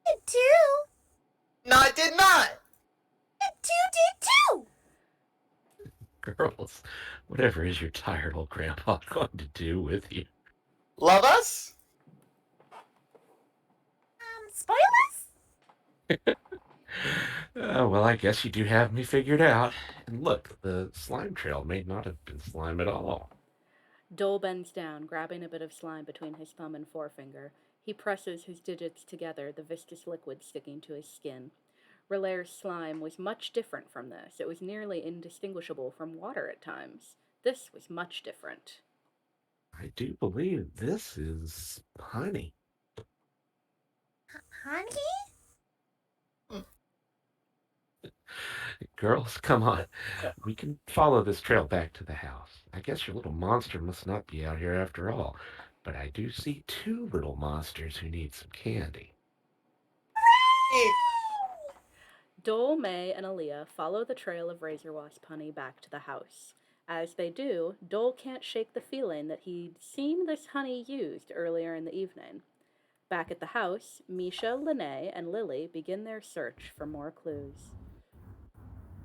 Did too! No, I did not. Did too! Girls, whatever is your tired old grandpa going to do with you? Love us? Spoilers? Well, I guess you do have me figured out. And look, the slime trail may not have been slime at all. Dole bends down, grabbing a bit of slime between his thumb and forefinger. He presses his digits together, the viscous liquid sticking to his skin. Relaire's slime was much different from this. It was nearly indistinguishable from water at times. This was much different. I do believe this is honey. Honey? Girls, come on. We can follow this trail back to the house. I guess your little monster must not be out here after all. But I do see two little monsters who need some candy. Dole, May, and Aleah follow the trail of razor wasp honey back to the house. As they do, Dole can't shake the feeling that he'd seen this honey used earlier in the evening. Back at the house, Misha, Lene, and Lily begin their search for more clues.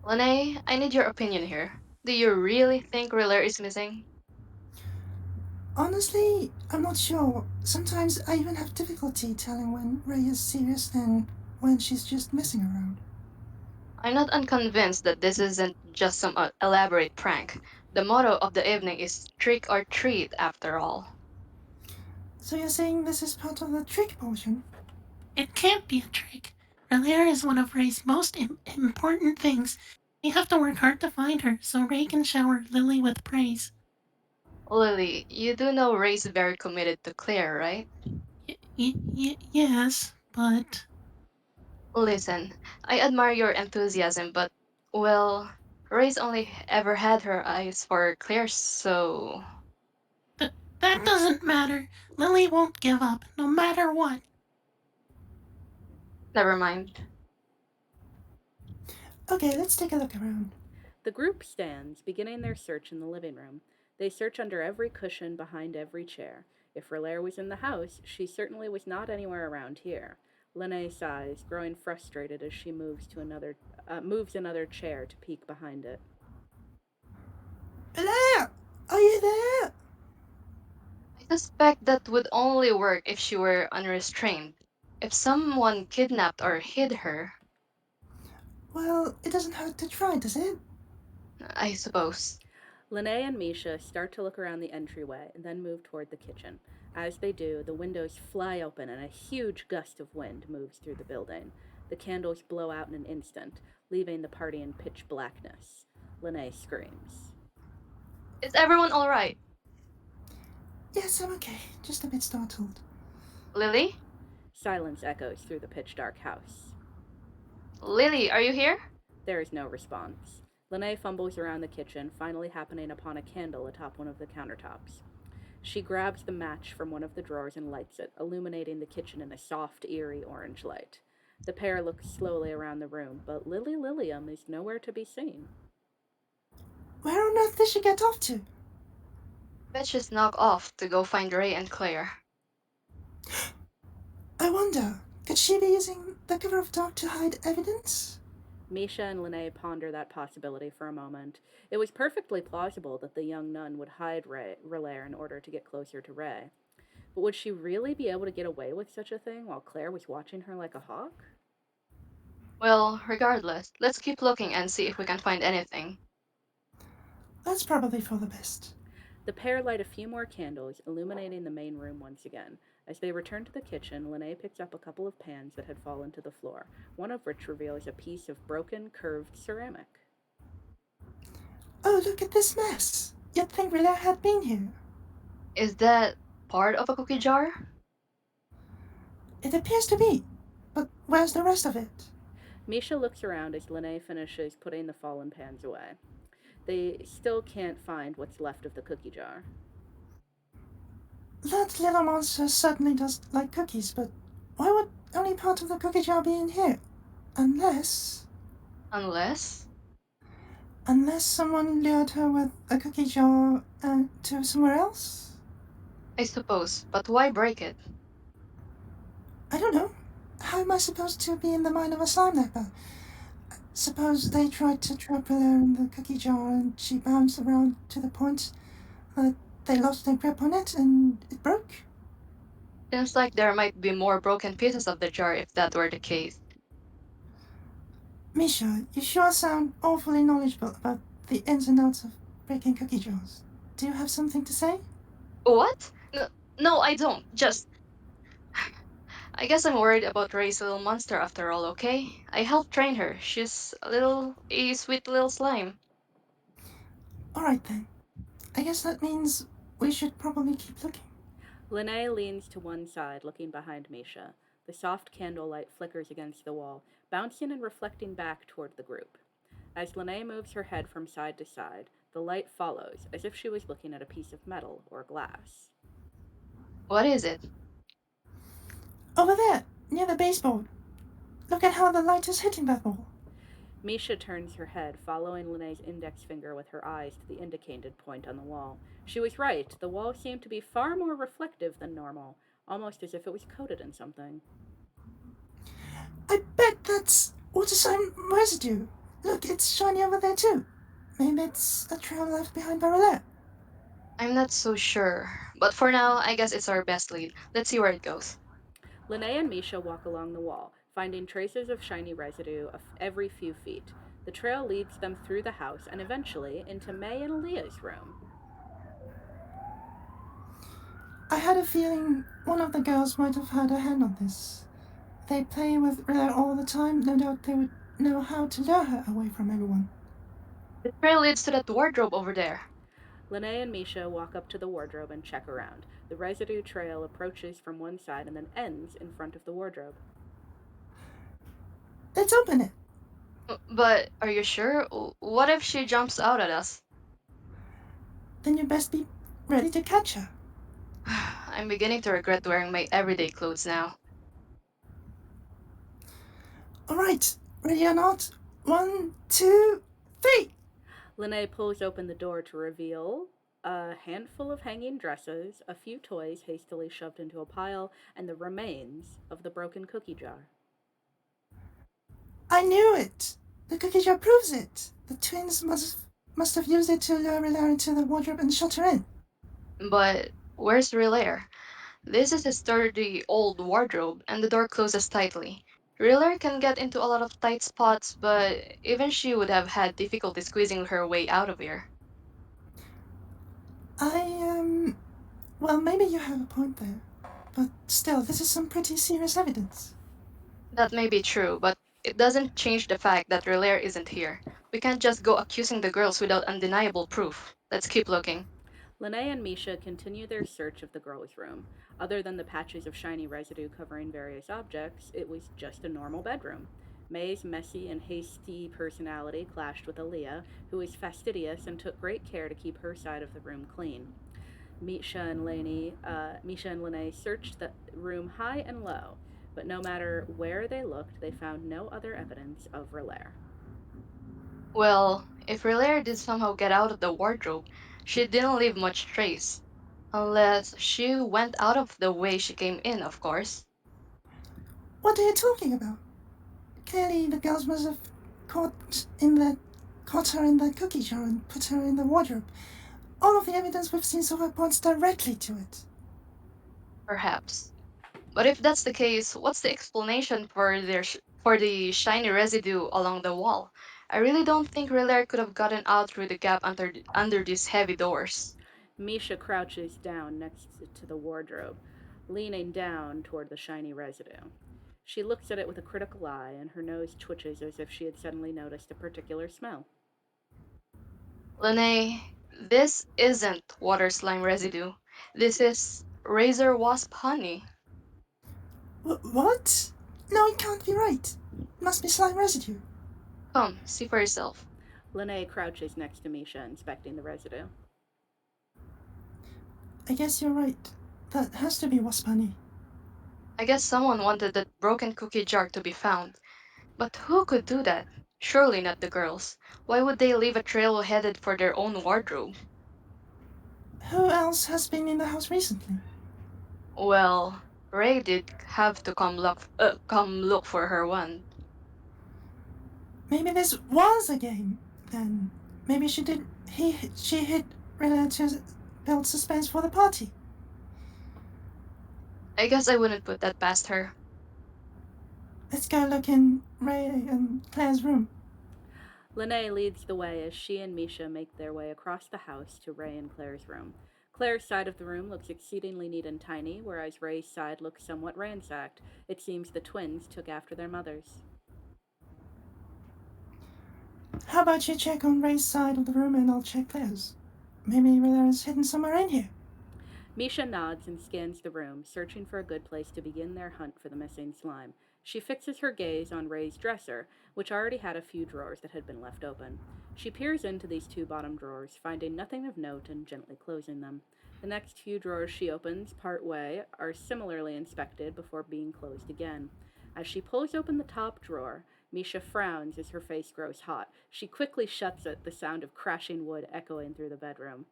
Lene, I need your opinion here. Do you really think Relaire is missing? Honestly, I'm not sure. Sometimes I even have difficulty telling when Rae is serious and when she's just messing around. I'm not unconvinced that this isn't just some elaborate prank. The motto of the evening is trick or treat, after all. So you're saying this is part of the trick portion? It can't be a trick. Relaire is one of Rae's most important things. We have to work hard to find her so Rae can shower Lily with praise. Lily, you do know Ray's very committed to Claire, right? Yes, but Listen, I admire your enthusiasm, but, well, Ray's only ever had her eyes for Claire, so. that doesn't matter. Lily won't give up, no matter what. Never mind. Okay, let's take a look around. The group stands, beginning their search in the living room. They search under every cushion, behind every chair. If Relaire was in the house, she certainly was not anywhere around here. Lene sighs, growing frustrated as she moves another chair to peek behind it. Aleah! Are you there? I suspect that would only work if she were unrestrained. If someone kidnapped or hid her, Well, it doesn't hurt to try, does it? I suppose. Lene and Misha start to look around the entryway and then move toward the kitchen. As they do, the windows fly open and a huge gust of wind moves through the building. The candles blow out in an instant, leaving the party in pitch blackness. Lene screams. Is everyone alright? Yes, I'm okay. Just a bit startled. Lily? Silence echoes through the pitch dark house. Lily, are you here? There is no response. Lene fumbles around the kitchen, finally happening upon a candle atop one of the countertops. She grabs the match from one of the drawers and lights it, illuminating the kitchen in a soft, eerie orange light. The pair look slowly around the room, but Lily Lilium is nowhere to be seen. Where on earth did she get off to? Bet she's knocked off to go find Ray and Claire. I wonder, could she be using the cover of dark to hide evidence? Misha and Lene ponder that possibility for a moment. It was perfectly plausible that the young nun would hide Relaire in order to get closer to Rae. But would she really be able to get away with such a thing while Claire was watching her like a hawk? Well, regardless, let's keep looking and see if we can find anything. That's probably for the best. The pair light a few more candles, illuminating the main room once again. As they return to the kitchen, Lene picks up a couple of pans that had fallen to the floor, one of which reveals a piece of broken, curved ceramic. Oh, look at this mess. You'd think Relaire had been here. Is that part of a cookie jar? It appears to be. But where's the rest of it? Misha looks around as Lene finishes putting the fallen pans away. They still can't find what's left of the cookie jar. That little monster certainly does like cookies, but why would only part of the cookie jar be in here? Unless someone lured her with a cookie jar to somewhere else? I suppose, but why break it? I don't know. How am I supposed to be in the mind of a slime nipper? Suppose they tried to trap her there in the cookie jar and she bounced around to the point that they lost their grip on it and it broke? Seems like there might be more broken pieces of the jar if that were the case. Misha, you sure sound awfully knowledgeable about the ins and outs of breaking cookie jars. Do you have something to say? What? No, I don't. Just. I guess I'm worried about Ray's little monster after all, okay? I helped train her. She's a sweet little slime. Alright then. I guess that means we should probably keep looking. Lene leans to one side, looking behind Misha. The soft candlelight flickers against the wall, bouncing and reflecting back toward the group. As Lene moves her head from side to side, the light follows, as if she was looking at a piece of metal or glass. What is it? Over there, near the baseboard. Look at how the light is hitting that wall. Misha turns her head, following Lene's index finger with her eyes to the indicated point on the wall. She was right. The wall seemed to be far more reflective than normal, almost as if it was coated in something. I bet that's water slime residue. Look, it's shiny over there too. Maybe it's a trail left behind by Aleah. I'm not so sure. But for now, I guess it's our best lead. Let's see where it goes. Lene and Misha walk along the wall, finding traces of shiny residue every few feet. The trail leads them through the house and eventually into May and Aleah's room. I had a feeling one of the girls might have had a hand on this. They play with Aleah all the time. No doubt they would know how to lure her away from everyone. The trail leads to that wardrobe over there. Lene and Misha walk up to the wardrobe and check around. The residue trail approaches from one side and then ends in front of the wardrobe. Let's open it. But are you sure? What if she jumps out at us? Then you best be ready to catch her. I'm beginning to regret wearing my everyday clothes now. Alright, ready or not? 1, 2, 3! Lene pulls open the door to reveal a handful of hanging dresses, a few toys hastily shoved into a pile, and the remains of the broken cookie jar. I knew it! The cookie jar proves it! The twins must have used it to lure Aleah into the wardrobe and shut her in. But where's Relaire? This is a sturdy old wardrobe, and the door closes tightly. Relaire can get into a lot of tight spots, but even she would have had difficulty squeezing her way out of here. Well, maybe you have a point there. But still, this is some pretty serious evidence. That may be true, but it doesn't change the fact that Relaire isn't here. We can't just go accusing the girls without undeniable proof. Let's keep looking. Lene and Misha continue their search of the girls' room. Other than the patches of shiny residue covering various objects, it was just a normal bedroom. May's messy and hasty personality clashed with Aleah, who was fastidious and took great care to keep her side of the room clean. Misha and Lene searched the room high and low, but no matter where they looked, they found no other evidence of Relaire. Well, if Relaire did somehow get out of the wardrobe, she didn't leave much trace. Unless she went out of the way she came in, of course. What are you talking about? Clearly, the girls must have caught her in that cookie jar and put her in the wardrobe. All of the evidence we've seen so far points directly to it. Perhaps. But if that's the case, what's the explanation for for the shiny residue along the wall? I really don't think Relaire could have gotten out through the gap under these heavy doors. Misha crouches down next to the wardrobe, leaning down toward the shiny residue. She looks at it with a critical eye, and her nose twitches as if she had suddenly noticed a particular smell. Lene, this isn't water slime residue. This is razor wasp honey. What? No, it can't be right. It must be slime residue. Come, see for yourself. Lene crouches next to Misha, inspecting the residue. I guess you're right. That has to be wasp honey. I guess someone wanted that broken cookie jar to be found. But who could do that? Surely not the girls. Why would they leave a trail headed for their own wardrobe? Who else has been in the house recently? Well, Rae did have to come look for her one. Maybe this was a game, then. Maybe she hid Rilla to build suspense for the party. I guess I wouldn't put that past her. Let's go look in Rae and Claire's room. Lene leads the way as she and Misha make their way across the house to Rae and Claire's room. Claire's side of the room looks exceedingly neat and tiny, whereas Rae's side looks somewhat ransacked. It seems the twins took after their mothers. How about you check on Rae's side of the room and I'll check Claire's? Maybe Rilla is hidden somewhere in here. Misha nods and scans the room, searching for a good place to begin their hunt for the missing slime. She fixes her gaze on Rae's dresser, which already had a few drawers that had been left open. She peers into these two bottom drawers, finding nothing of note and gently closing them. The next few drawers she opens, part way, are similarly inspected before being closed again. As she pulls open the top drawer, Misha frowns as her face grows hot. She quickly shuts it, the sound of crashing wood echoing through the bedroom.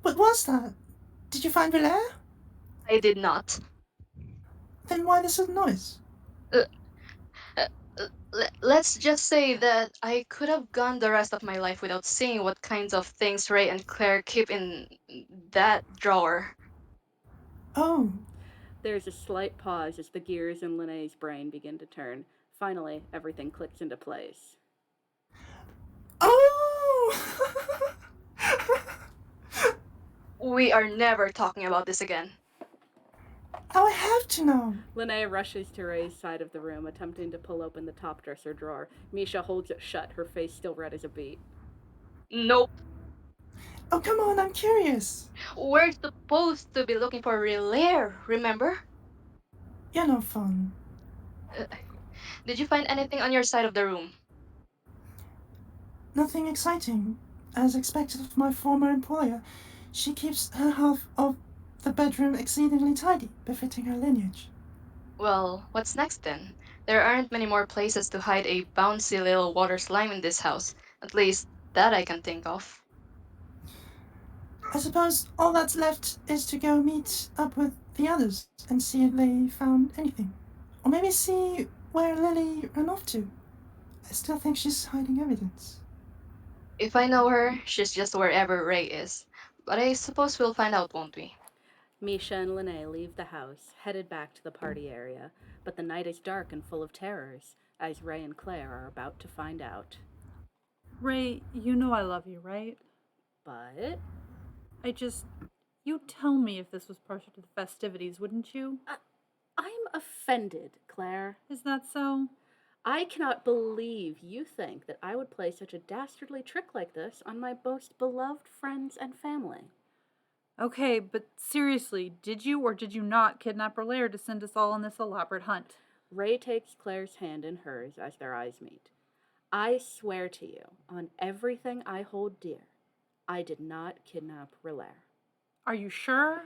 What was that? Did you find Rilla? I did not. Then why the sudden noise? Let's just say that I could have gone the rest of my life without seeing what kinds of things Rae and Claire keep in that drawer. Oh, There's a slight pause as the gears in Lene's brain begin to turn. Finally, everything clicks into place. oh! We are never talking about this again. Now I have to know. Lene rushes to Rae's side of the room, attempting to pull open the top dresser drawer. Misha holds it shut, her face still red as a beet. Nope. Oh, come on, I'm curious. We're supposed to be looking for Relaire, remember? You're no fun. Did you find anything on your side of the room? Nothing exciting. As expected of my former employer, she keeps her half of the bedroom exceedingly tidy, befitting her lineage. Well, what's next then? There aren't many more places to hide a bouncy little water slime in this house. At least, that I can think of. I suppose all that's left is to go meet up with the others and see if they found anything. Or maybe see where Lily ran off to. I still think she's hiding evidence. If I know her, she's just wherever Rae is. But I suppose we'll find out, won't we? Misha and Lene leave the house, headed back to the party area, but the night is dark and full of terrors, as Rae and Claire are about to find out. Rae, you know I love you, right? But you tell me if this was part of the festivities, wouldn't you? I'm offended, Claire. Is that so? I cannot believe you think that I would play such a dastardly trick like this on my most beloved friends and family. Okay, but seriously, did you or did you not kidnap Relaire to send us all on this elaborate hunt? Rae takes Claire's hand in hers as their eyes meet. I swear to you, on everything I hold dear, I did not kidnap Relaire. Are you sure?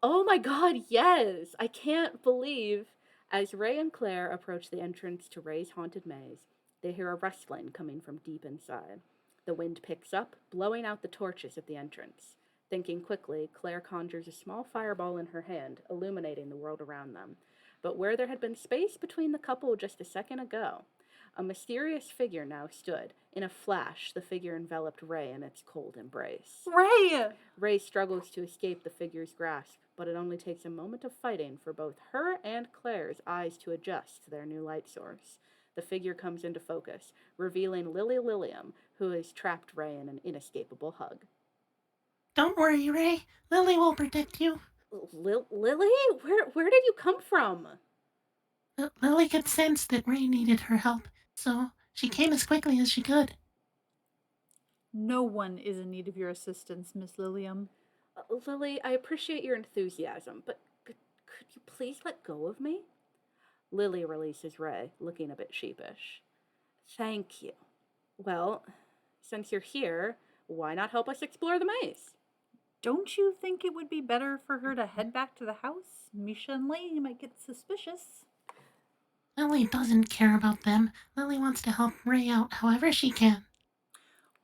Oh my god, yes! I can't believe. As Rae and Claire approach the entrance to Rae's haunted maze, they hear a rustling coming from deep inside. The wind picks up, blowing out the torches at the entrance. Thinking quickly, Claire conjures a small fireball in her hand, illuminating the world around them. But where there had been space between the couple just a second ago, a mysterious figure now stood. In a flash, the figure enveloped Rae in its cold embrace. Rae! Rae struggles to escape the figure's grasp, but it only takes a moment of fighting for both her and Claire's eyes to adjust to their new light source. The figure comes into focus, revealing Lily Lilium, who has trapped Rae in an inescapable hug. Don't worry, Rae. Lily will protect you. Lily? Where did you come from? Lily could sense that Rae needed her help, so she came as quickly as she could. No one is in need of your assistance, Miss Lilium. Lily, I appreciate your enthusiasm, but could you please let go of me? Lily releases Rae, looking a bit sheepish. Thank you. Well, since you're here, why not help us explore the maze? Don't you think it would be better for her to head back to the house? Misha and Lene might get suspicious. Lily doesn't care about them. Lily wants to help Rae out however she can.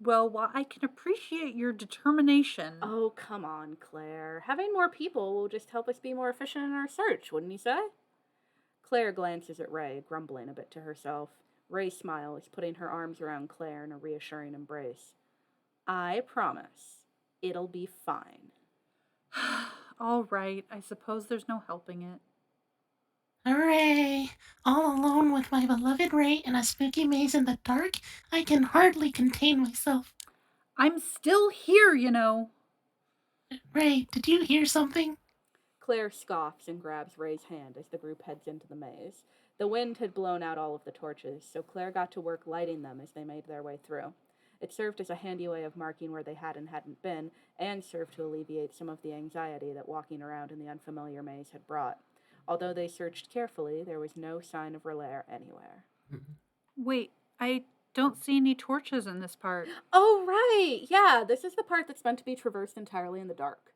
Well, while I can appreciate your determination... Oh, come on, Claire. Having more people will just help us be more efficient in our search, wouldn't you say? Claire glances at Rae, grumbling a bit to herself. Rae smiles, putting her arms around Claire in a reassuring embrace. I promise, it'll be fine. All right, I suppose there's no helping it. Hooray! All alone with my beloved Rae in a spooky maze in the dark? I can hardly contain myself. I'm still here, you know. Rae, did you hear something? Claire scoffs and grabs Rae's hand as the group heads into the maze. The wind had blown out all of the torches, so Claire got to work lighting them as they made their way through. It served as a handy way of marking where they had and hadn't been, and served to alleviate some of the anxiety that walking around in the unfamiliar maze had brought. Although they searched carefully, there was no sign of Rae anywhere. Wait, I don't see any torches in this part. Oh, right! Yeah, this is the part that's meant to be traversed entirely in the dark.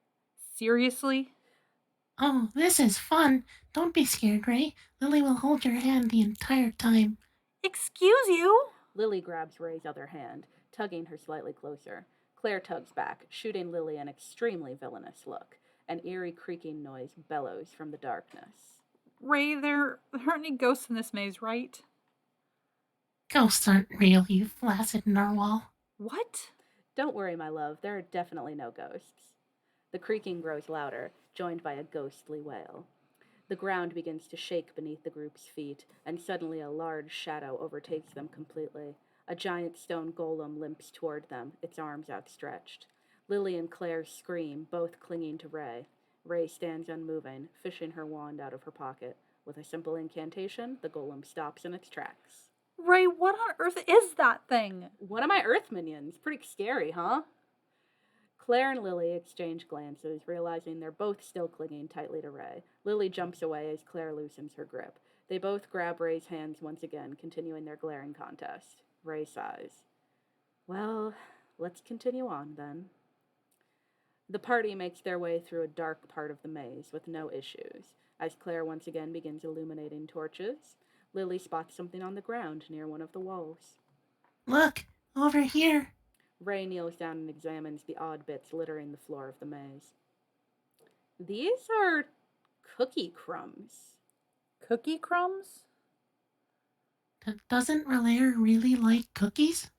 Seriously? Oh, this is fun. Don't be scared, Rae. Lily will hold your hand the entire time. Excuse you? Lily grabs Rae's other hand, tugging her slightly closer. Claire tugs back, shooting Lily an extremely villainous look. An eerie creaking noise bellows from the darkness. Rae, there aren't any ghosts in this maze, right? Ghosts aren't real, you flaccid narwhal. What? Don't worry, my love, there are definitely no ghosts. The creaking grows louder, joined by a ghostly wail. The ground begins to shake beneath the group's feet, and suddenly a large shadow overtakes them completely. A giant stone golem limps toward them, its arms outstretched. Lily and Claire scream, both clinging to Rae. Rae stands unmoving, fishing her wand out of her pocket. With a simple incantation, the golem stops in its tracks. Rae, what on earth is that thing? One of my earth minions. Pretty scary, huh? Claire and Lily exchange glances, realizing they're both still clinging tightly to Rae. Lily jumps away as Claire loosens her grip. They both grab Rae's hands once again, continuing their glaring contest. Rae sighs. Well, let's continue on, then. The party makes their way through a dark part of the maze with no issues. As Claire once again begins illuminating torches, Lily spots something on the ground near one of the walls. Look, over here. Rae kneels down and examines the odd bits littering the floor of the maze. These are cookie crumbs. Cookie crumbs? Doesn't Rae really like cookies?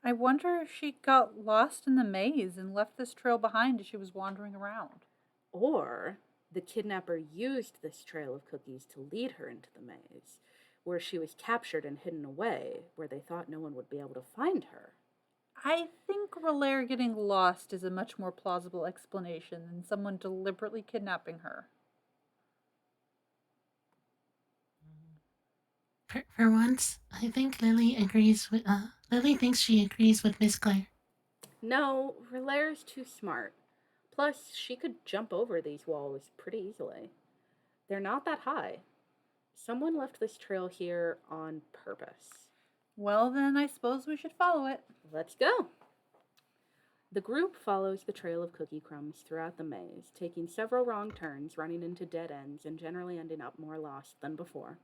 I wonder if she got lost in the maze and left this trail behind as she was wandering around. Or the kidnapper used this trail of cookies to lead her into the maze, where she was captured and hidden away, where they thought no one would be able to find her. I think Rae getting lost is a much more plausible explanation than someone deliberately kidnapping her. For once, I think Lily thinks she agrees with Miss Claire. No, Rae's too smart. Plus, she could jump over these walls pretty easily. They're not that high. Someone left this trail here on purpose. Well, then I suppose we should follow it. Let's go. The group follows the trail of cookie crumbs throughout the maze, taking several wrong turns, running into dead ends, and generally ending up more lost than before.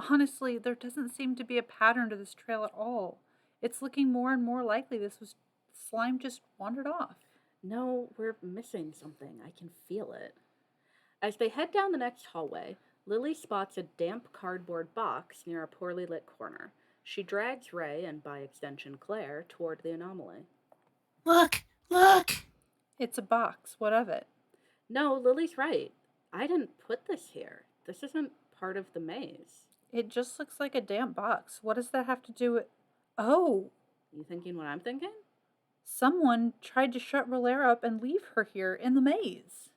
Honestly, there doesn't seem to be a pattern to this trail at all. It's looking more and more likely slime just wandered off. No, we're missing something. I can feel it. As they head down the next hallway, Lily spots a damp cardboard box near a poorly lit corner. She drags Rae, and by extension Claire, toward the anomaly. Look! Look! It's a box. What of it? No, Lily's right. I didn't put this here. This isn't part of the maze. It just looks like a damp box. What does that have to do with... Oh! You thinking what I'm thinking? Someone tried to shut Rae up and leave her here in the maze.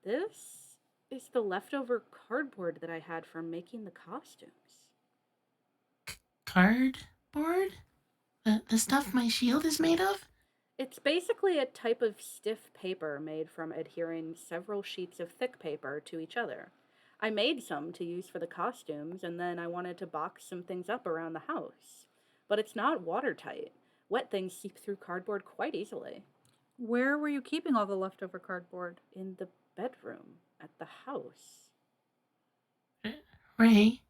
This is the leftover cardboard that I had from making the costumes. Cardboard? The stuff my shield is made of? It's basically a type of stiff paper made from adhering several sheets of thick paper to each other. I made some to use for the costumes, and then I wanted to box some things up around the house. But it's not watertight. Wet things seep through cardboard quite easily. Where were you keeping all the leftover cardboard? In the bedroom at the house. Rae,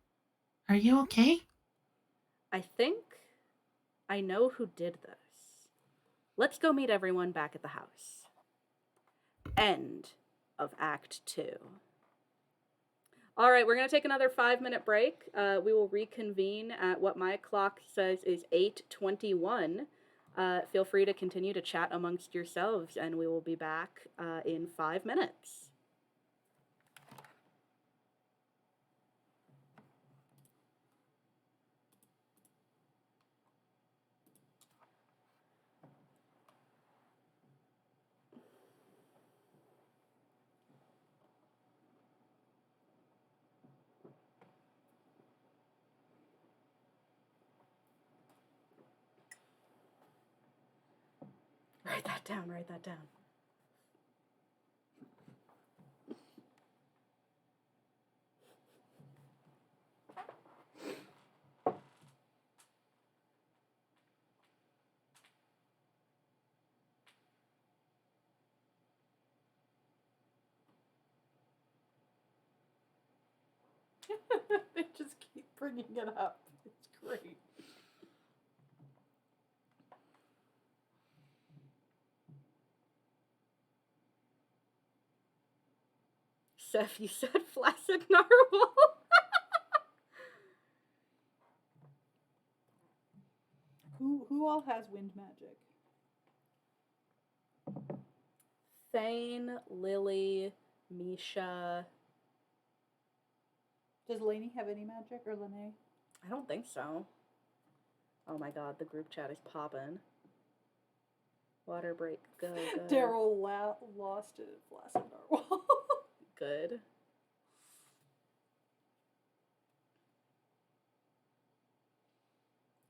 are you okay? I think I know who did this. Let's go meet everyone back at the house. End of Act 2. All right, we're going to take another 5-minute break. We will reconvene at what my clock says is 8:21. Feel free to continue to chat amongst yourselves, and we will be back in 5 minutes. Write that down, write that down. They just keep bringing it up. It's great. Seth, you said flaccid narwhal. Who all has wind magic? Thane, Lily, Misha. Does Lene have any magic, or Lene? I don't think so. Oh my god, the group chat is poppin'. Water break, go, go. Daryl lost it at flaccid narwhal. Good.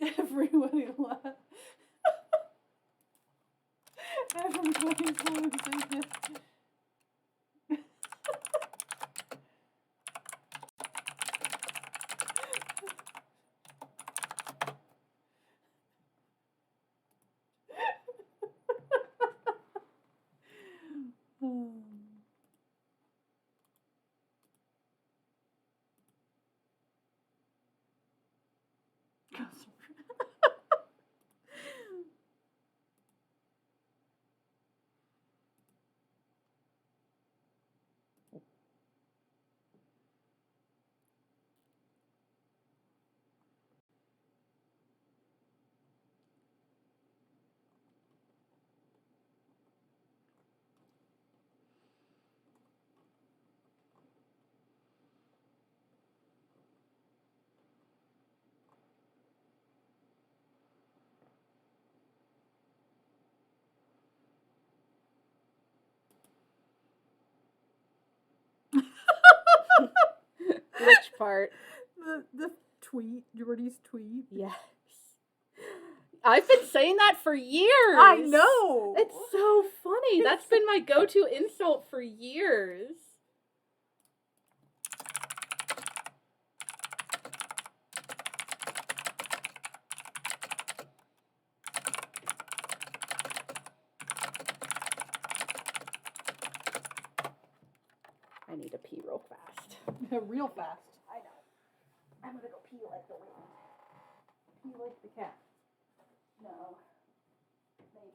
Everybody laughed. Everybody's losing it. Which part? The tweet, Jordy's tweet. Yes. I've been saying that for years. I know. It's so funny. That's been my go-to insult for years. I need to pee real fast. Real fast. I know. I'm gonna go pee like the wind. Pee like the cat. No. Maybe.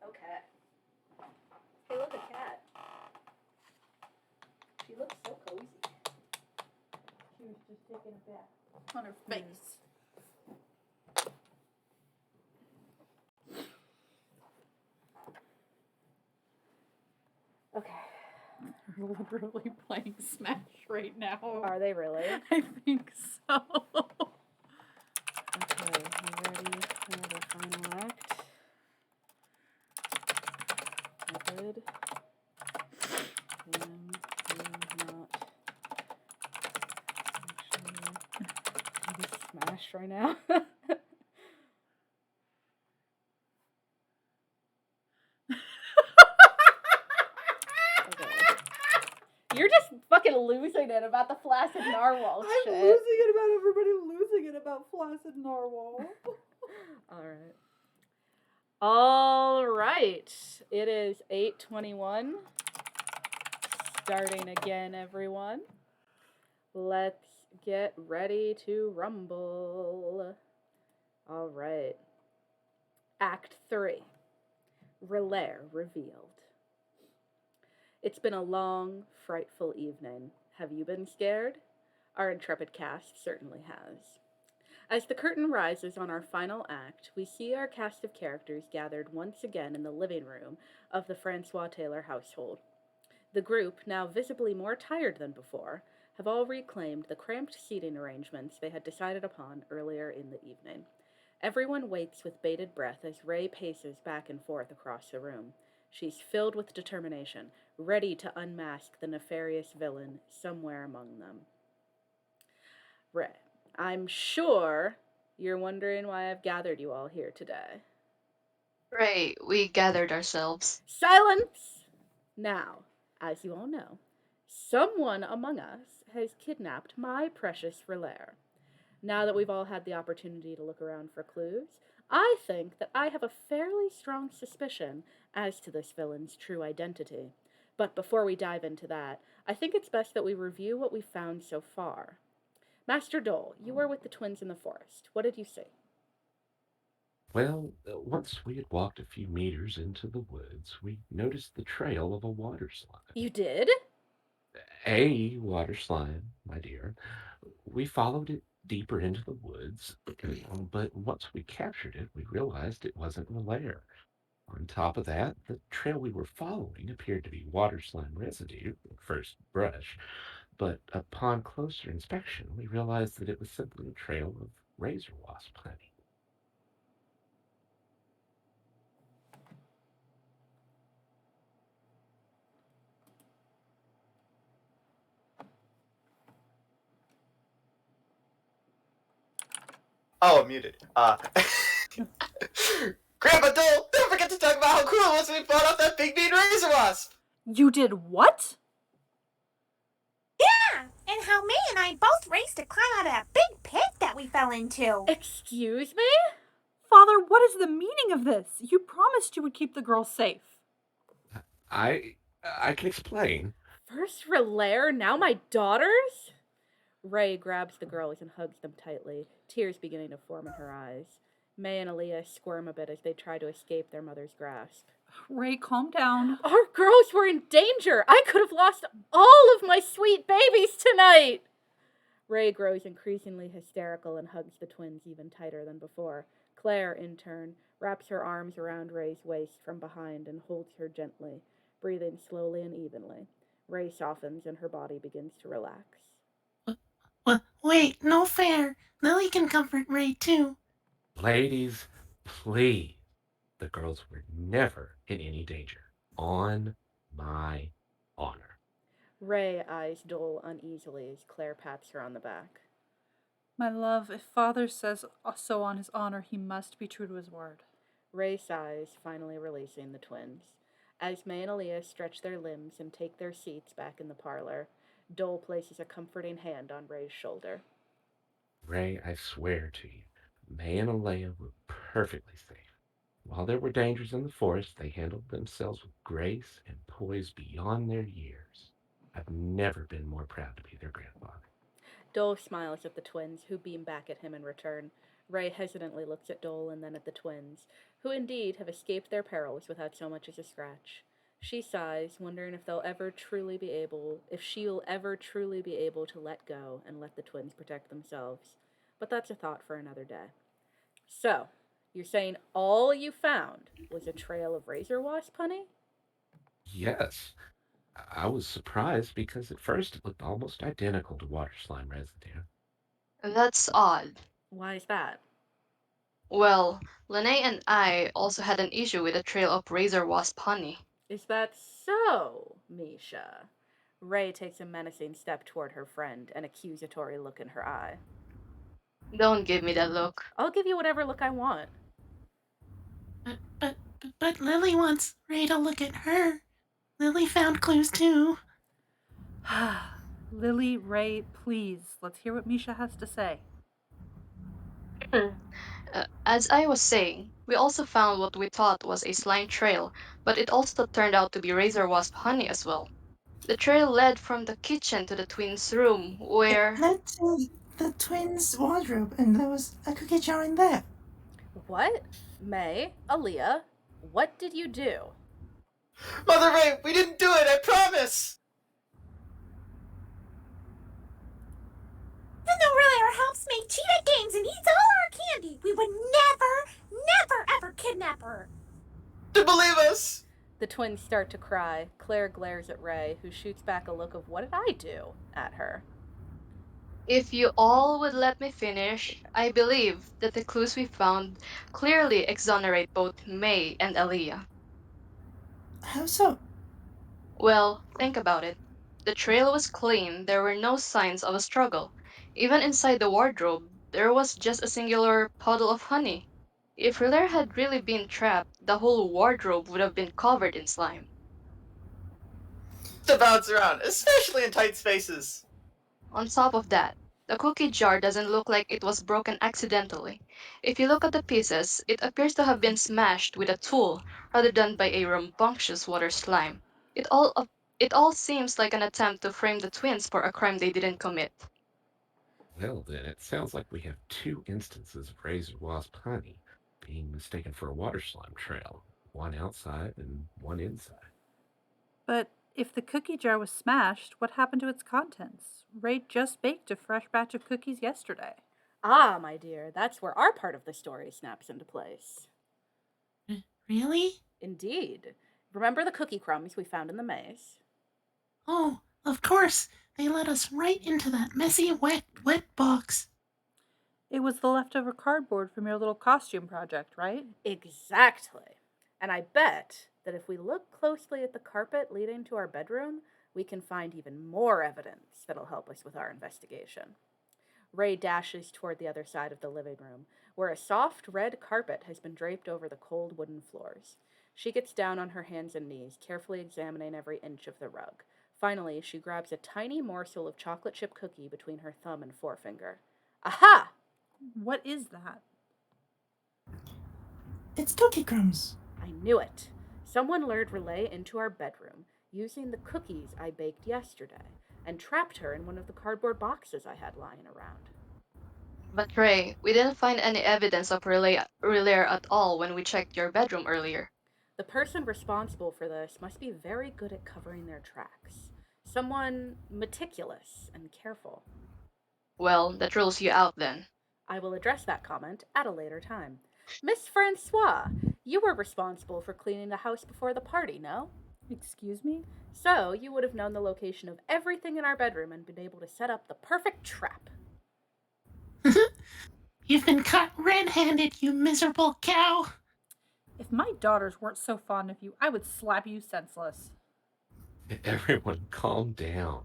Okay. Hey, look, a cat. She looks so cozy. She was just taking a bath on her face. Okay. They're literally playing Smash right now. Are they really? I think so. Okay, you ready for the final act? Good. smashed right now. Okay. You're just fucking losing it about the flaccid narwhal shit. I'm losing it about everybody losing it about flaccid narwhal. Alright. Alright. It is 8:21. Starting again, everyone. Let's get ready to rumble. Alright. Act 3. Relaire revealed. It's been a long, frightful evening. Have you been scared? Our intrepid cast certainly has. As the curtain rises on our final act, we see our cast of characters gathered once again in the living room of the Francois Taylor household. The group, now visibly more tired than before, have all reclaimed the cramped seating arrangements they had decided upon earlier in the evening. Everyone waits with bated breath as Rae paces back and forth across the room. She's filled with determination, ready to unmask the nefarious villain somewhere among them. Rae, I'm sure you're wondering why I've gathered you all here today. Rae, we gathered ourselves. Silence! Now, as you all know, someone among us has kidnapped my precious Relaire. Now that we've all had the opportunity to look around for clues, I think that I have a fairly strong suspicion as to this villain's true identity. But before we dive into that, I think it's best that we review what we've found so far. Master Dole, you were with the twins in the forest. What did you see? Well, once we had walked a few meters into the woods, we noticed the trail of a water slide. You did? A water slide, my dear. We followed it deeper into the woods, but once we captured it, we realized it wasn't Relaire. On top of that, the trail we were following appeared to be water slime residue at first brush, but upon closer inspection, we realized that it was simply a trail of razor wasp honey. Oh, I'm muted. Grandpa Dole, don't forget to talk about how cool it was when we fought off that big mean razor wasp. You did what? Yeah, and how May and I both raced to climb out of that big pit that we fell into. Excuse me? Father, what is the meaning of this? You promised you would keep the girls safe. I can explain. First Relaire, now my daughters? Rae grabs the girls and hugs them tightly, tears beginning to form in her eyes. May and Aleah squirm a bit as they try to escape their mother's grasp. Rae, calm down. Our girls were in danger! I could have lost all of my sweet babies tonight! Rae grows increasingly hysterical and hugs the twins even tighter than before. Claire, in turn, wraps her arms around Ray's waist from behind and holds her gently, breathing slowly and evenly. Rae softens and her body begins to relax. Wait, no fair. Lily can comfort Rae too. Ladies, please. The girls were never in any danger. On my honor. Rae eyes Dole uneasily as Claire pats her on the back. My love, if Father says so on his honor, he must be true to his word. Rae sighs, finally releasing the twins. As May and Aleah stretch their limbs and take their seats back in the parlor, Dole places a comforting hand on Ray's shoulder. Rae, I swear to you, May and Aleah were perfectly safe. While there were dangers in the forest, they handled themselves with grace and poise beyond their years. I've never been more proud to be their grandfather. Dole smiles at the twins, who beam back at him in return. Rae hesitantly looks at Dole and then at the twins, who indeed have escaped their perils without so much as a scratch. She sighs, wondering if she'll ever truly be able to let go and let the twins protect themselves. But that's a thought for another day. So, you're saying all you found was a trail of razor wasp honey? Yes, I was surprised because at first it looked almost identical to water slime residue. That's odd. Why is that? Well, Lene and I also had an issue with the trail of razor wasp honey. Is that so, Misha? Rae takes a menacing step toward her friend, an accusatory look in her eye. Don't give me that look. I'll give you whatever look I want. But Lily wants Rae to look at her. Lily found clues too. Lily, Rae, please, let's hear what Misha has to say. As I was saying, we also found what we thought was a slime trail, but it also turned out to be razor wasp honey as well. The trail led from the kitchen to the twins' room, It where. led to the twins' wardrobe, and there was a cookie jar in there. What? May, Aleah, what did you do? Mother Rae, we didn't do it, I promise! Even though Rae helps make cheetah games and eats all our candy, we would never, ever kidnap her. To believe us! The twins start to cry. Claire glares at Rae, who shoots back a look of "what did I do?" at her. If you all would let me finish, I believe that the clues we found clearly exonerate both May and Aleah. How so? Well, think about it. The trail was clean, there were no signs of a struggle. Even inside the wardrobe, there was just a singular puddle of honey. If Hilaire had really been trapped, the whole wardrobe would have been covered in slime. To bounce around, especially in tight spaces. On top of that, the cookie jar doesn't look like it was broken accidentally. If you look at the pieces, it appears to have been smashed with a tool rather than by a rambunctious water slime. It all seems like an attempt to frame the twins for a crime they didn't commit. Well, then, it sounds like we have two instances of razor wasp honey being mistaken for a water slime trail, one outside and one inside. But if the cookie jar was smashed, what happened to its contents? Rae just baked a fresh batch of cookies yesterday. Ah, my dear, that's where our part of the story snaps into place. Really? Indeed. Remember the cookie crumbs we found in the maze? Oh, of course. They led us right into that messy, wet box. It was the leftover cardboard from your little costume project, right? Exactly. And I bet that if we look closely at the carpet leading to our bedroom, we can find even more evidence that'll help us with our investigation. Rae dashes toward the other side of the living room, where a soft red carpet has been draped over the cold wooden floors. She gets down on her hands and knees, carefully examining every inch of the rug. Finally, she grabs a tiny morsel of chocolate chip cookie between her thumb and forefinger. Aha! What is that? It's cookie crumbs. I knew it. Someone lured Relay into our bedroom using the cookies I baked yesterday and trapped her in one of the cardboard boxes I had lying around. But Ray, we didn't find any evidence of Relaire at all when we checked your bedroom earlier. The person responsible for this must be very good at covering their tracks. Someone meticulous and careful. Well, that rules you out then. I will address that comment at a later time. Miss Francois, you were responsible for cleaning the house before the party, no? Excuse me? So you would have known the location of everything in our bedroom and been able to set up the perfect trap. You've been caught red-handed, you miserable cow. If my daughters weren't so fond of you, I would slap you senseless. Everyone, calm down.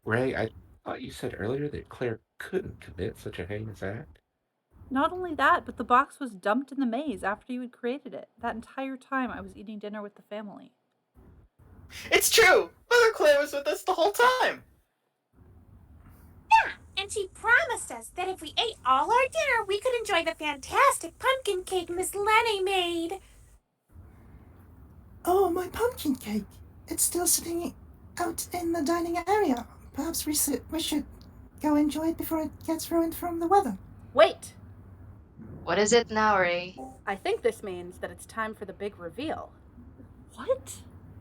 Rae, I thought you said earlier that Claire couldn't commit such a heinous act. Not only that, but the box was dumped in the maze after you had created it. That entire time I was eating dinner with the family. It's true! Mother Claire was with us the whole time! Yeah, and she promised us that if we ate all our dinner, we could enjoy the fantastic pumpkin cake Miss Lene made. Oh, my pumpkin cake. It's still sitting out in the dining area. Perhaps we should go enjoy it before it gets ruined from the weather. Wait! What is it now, Ray? I think this means that it's time for the big reveal. What?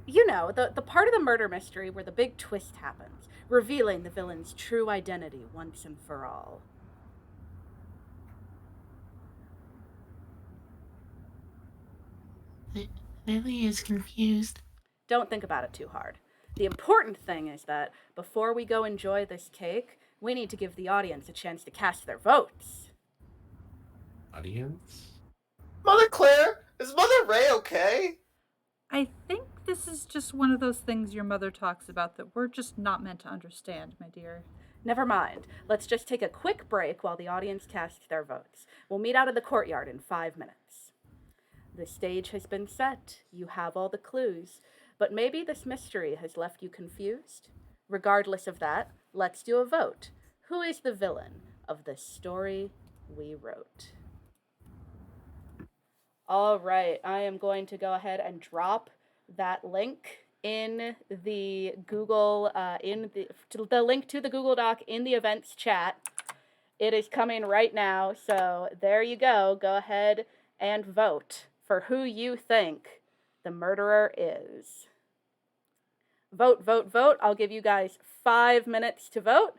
You know, the part of the murder mystery where the big twist happens, revealing the villain's true identity once and for all. Lily is confused. Don't think about it too hard. The important thing is that before we go enjoy this cake, we need to give the audience a chance to cast their votes. Audience? Mother Claire, is Mother Rae okay? I think this is just one of those things your mother talks about that we're just not meant to understand, my dear. Never mind. Let's just take a quick break while the audience casts their votes. We'll meet out in the courtyard in 5 minutes. The stage has been set. You have all the clues. But maybe this mystery has left you confused? Regardless of that, let's do a vote. Who is the villain of the story we wrote? All right, I am going to go ahead and drop that link in the Google, the link to the Google Doc in the events chat. It is coming right now, so there you go. Go ahead and vote for who you think the murderer is. Vote, vote, vote. I'll give you guys 5 minutes to vote.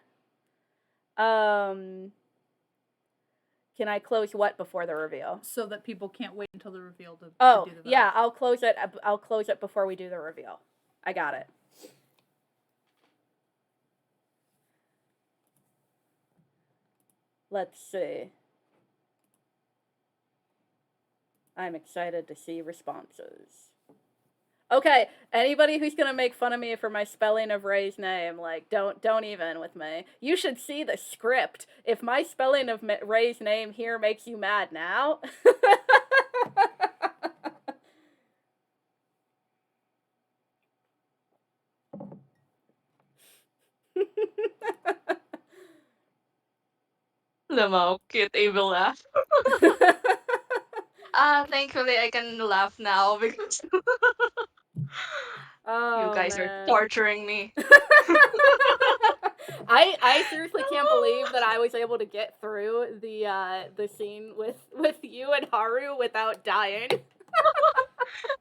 Can I close what before the reveal? So that people can't wait until the reveal to do the vote. Yeah, I'll close it. I'll close it before we do the reveal. I got it. Let's see. I'm excited to see responses. Okay, anybody who's gonna make fun of me for my spelling of Rae's name, like, don't even with me. You should see the script. If my spelling of Rae's name here makes you mad now. Lamau, cute evil laugh. Thankfully I can laugh now because you guys are torturing me. I seriously can't believe that I was able to get through the scene with you and Haru without dying.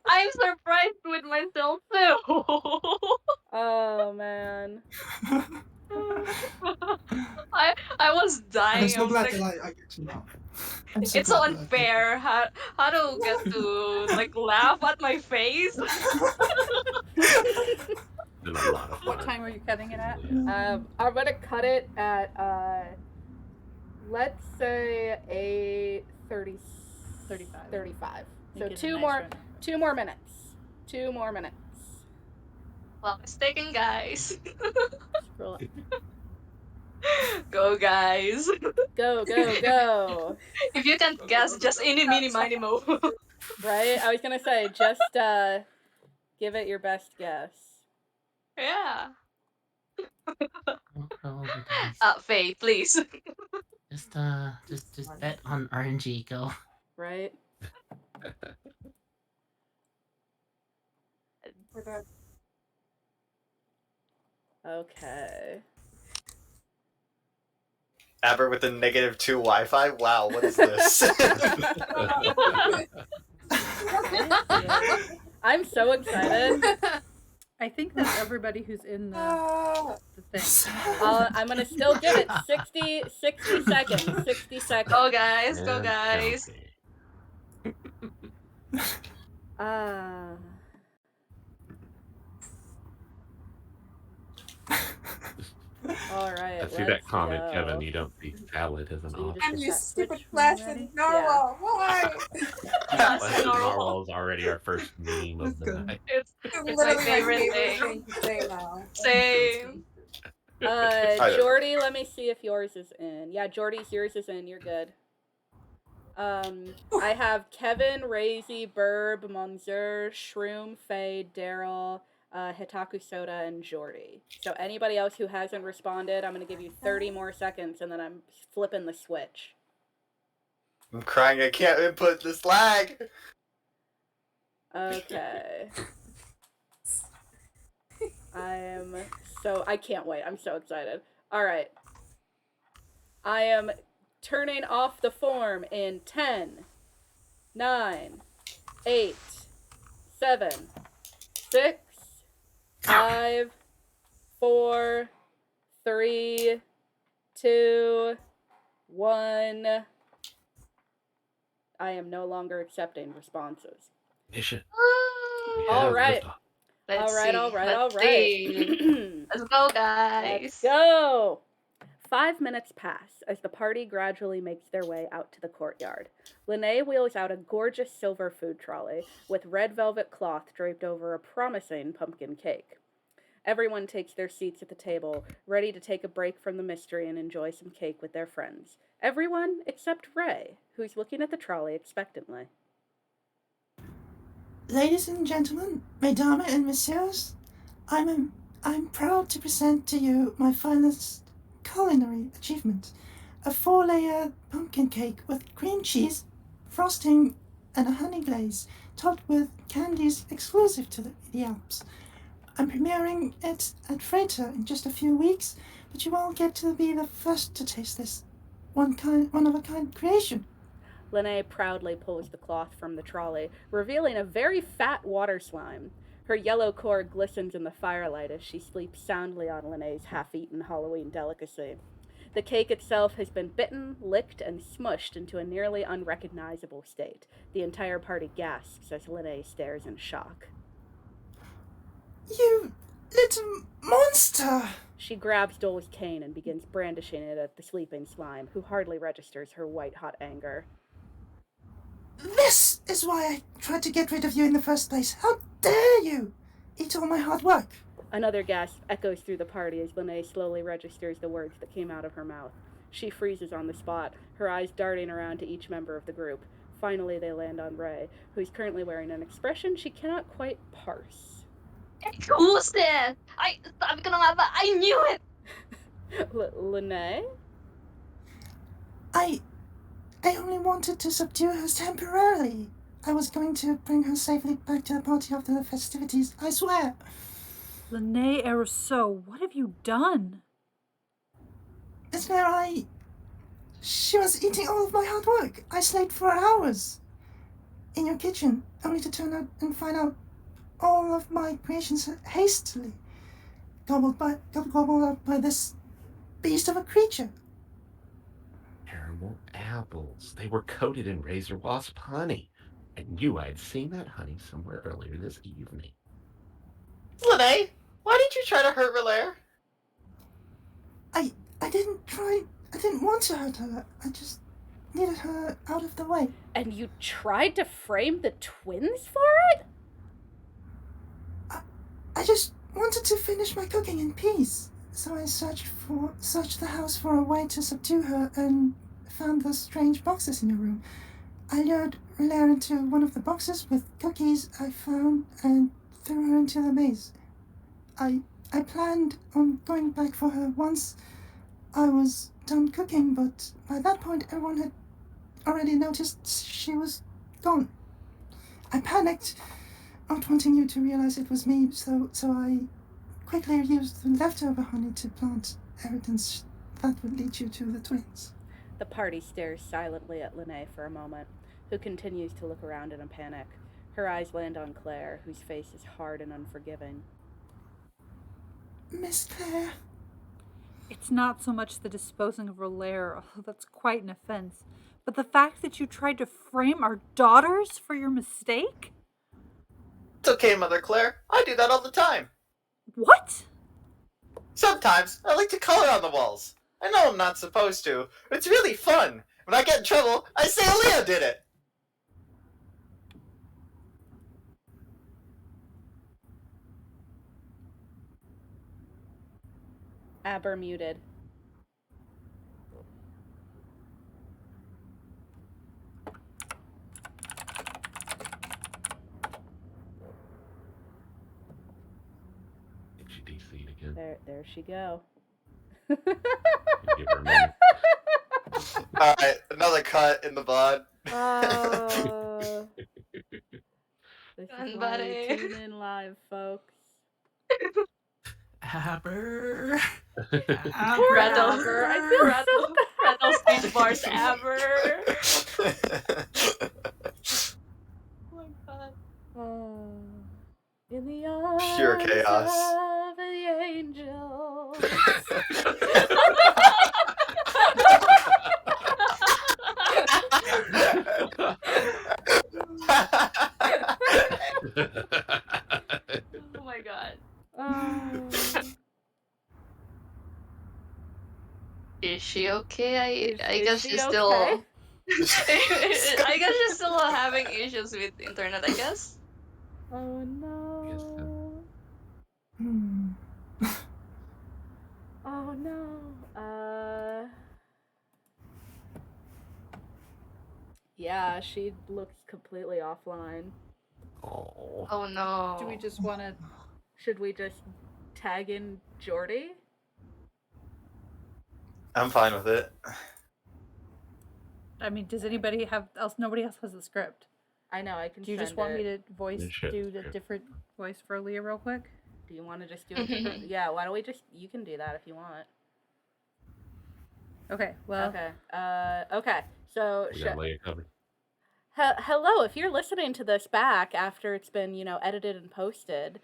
I'm surprised with myself too. Oh man. I was dying. I'm so glad like, that I get to laugh. it's so unfair. How to get to like laugh at my face? Been a lot of What fun. time are you cutting it at? I'm gonna cut it at let's say 35. So two more minutes. 2 more minutes. Well, it's taken, guys. Scroll up. Go, guys. Go, go, go. If you can't guess, just any, mini, miny, mo. Right? I was gonna say, just give it your best guess. Yeah. Don't roll the dice. Faye, please. Just bet on RNG. Go. Right? Okay. Aber with the -2 Wi-Fi? Wow, what is this? I'm so excited. I think that everybody who's in the thing. I'm gonna still give it 60 seconds. 60 seconds. Go, guys. Go, guys. All right. I see that comment, Kevin. You don't see salad as an option. And you stupid flash and narwhal. Why? Flash and narwhal is already our first meme of the night. It's literally my favorite thing. to say now. Same. Jordy, let me see if yours is in. Yeah, Jordy's, yours is in. You're good. I have Kevin, Razy, Burb, Monzer, Shroom, Faye, Daryl, Hitaku Soda, and Jordy. So anybody else who hasn't responded, I'm going to give you 30 more seconds, and then I'm flipping the switch. I'm crying, I can't input this lag! Okay. I can't wait. I'm so excited. Alright. I am turning off the form in 10, 9, 8, 7, 6, 5, 4, 3, 2, 1. I am no longer accepting responses. Mission. All right. Let's all right. Let's go, guys. Let's go. 5 minutes pass as the party gradually makes their way out to the courtyard. Lene wheels out a gorgeous silver food trolley with red velvet cloth draped over a promising pumpkin cake. Everyone takes their seats at the table, ready to take a break from the mystery and enjoy some cake with their friends. Everyone except Rae, who's looking at the trolley expectantly. Ladies and gentlemen, mesdames and messieurs, I'm proud to present to you my finest culinary achievement, a 4-layer pumpkin cake with cream cheese, frosting, and a honey glaze, topped with candies exclusive to the Alps. I'm premiering it at Fwwr in just a few weeks, but you all get to be the first to taste this one-of-a-kind creation. Lene proudly pulls the cloth from the trolley, revealing a very fat water slime. Her yellow core glistens in the firelight as she sleeps soundly on Lene's half-eaten Halloween delicacy. The cake itself has been bitten, licked, and smushed into a nearly unrecognizable state. The entire party gasps as Lene stares in shock. You little monster! She grabs Dole's cane and begins brandishing it at the sleeping slime, who hardly registers her white-hot anger. This is why I tried to get rid of you in the first place. How dare you eat all my hard work? Another gasp echoes through the party as Lene slowly registers the words that came out of her mouth. She freezes on the spot, her eyes darting around to each member of the group. Finally, they land on Rae, who's currently wearing an expression she cannot quite parse. Who's that? Sabi ko na nga ba, I knew it! Lene? I only wanted to subdue her temporarily. I was going to bring her safely back to the party after the festivities, I swear. Lene Aurousseau, what have you done? It's where she was eating all of my hard work. I slaved for hours in your kitchen, only to turn out and find out all of my creations hastily gobbled up by this beast of a creature. Caramel apples. They were coated in razor wasp honey. I knew I'd seen that honey somewhere earlier this evening. Lene, why did you try to hurt Relaire? I didn't want to hurt her. I just needed her out of the way. And you tried to frame the twins for it? I just wanted to finish my cooking in peace. So I searched the house for a way to subdue her and found the strange boxes in your room. I lured Relaire into one of the boxes with cookies I found and threw her into the maze. I planned on going back for her once I was done cooking, but by that point everyone had already noticed she was gone. I panicked, not wanting you to realize it was me, so I quickly used the leftover honey to plant evidence that would lead you to the twins. The party stares silently at Lene for a moment, who continues to look around in a panic. Her eyes land on Claire, whose face is hard and unforgiving. Miss Claire. It's not so much the disposing of Relaire, although that's quite an offense, but the fact that you tried to frame our daughters for your mistake? It's okay, Mother Claire. I do that all the time. What? Sometimes I like to color on the walls. I know I'm not supposed to. It's really fun. When I get in trouble, I say Aleah did it. Aber muted. Did she DC again? There she go. Give her a minute. Alright, another cut in the VOD. This Fun, is why buddy. you tune in live, folks. Aber. Randall. Aber. I feel so bad. Randall speech bars ever. Oh my god. In the arms Pure chaos. of the angel. Oh my god. Is she okay? I guess she she's okay? still. I guess she's still having issues with internet. I guess. Oh no. Yes, no. Yeah, she looks completely offline. Oh. Oh no. Do we just want to? Should we just tag in Jordy? I'm fine with it. I mean, does anybody have else? Nobody else has the script. I know, I can Do you just send want me it. to do the different voice for Aleah real quick? Do you want to just do a different? Yeah, why don't we just? You can do that if you want. Okay. Well. Okay. Okay. So. We got Aleah covered. Hello, if you're listening to this back after it's been, edited and posted,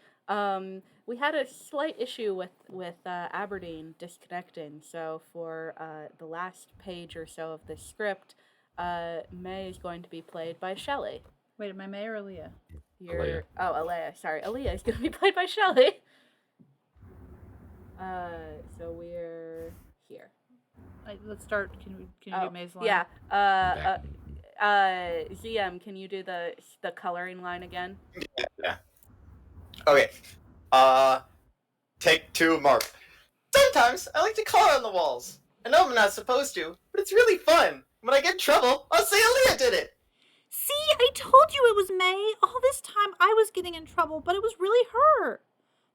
we had a slight issue with Aberdeen disconnecting. So for the last page or so of this script, May is going to be played by Shelley. Wait, am I May or Aleah? Aleah. Oh, Aleah. Sorry, Aleah is going to be played by Shelley. So we're here. Let's start. Can you do May's line? Yeah. ZM, can you do the coloring line again? Yeah. Okay. Take 2, Mark. Sometimes I like to color on the walls. I know I'm not supposed to, but it's really fun. When I get in trouble, I'll say Aleah did it. See, I told you it was May. All this time I was getting in trouble, but it was really her.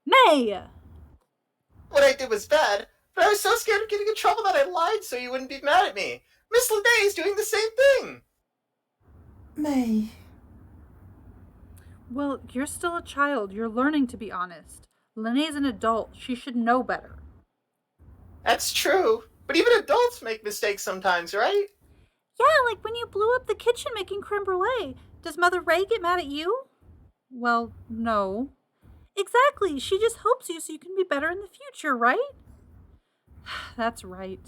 May! What I did was bad, but I was so scared of getting in trouble that I lied so you wouldn't be mad at me. Miss Lene is doing the same thing. May. Well, you're still a child. You're learning to be honest. Lene's an adult. She should know better. That's true, but even adults make mistakes sometimes, right? Yeah, like when you blew up the kitchen making creme brulee. Does Mother Rae get mad at you? Well, no. Exactly. She just helps you so you can be better in the future, right? That's right.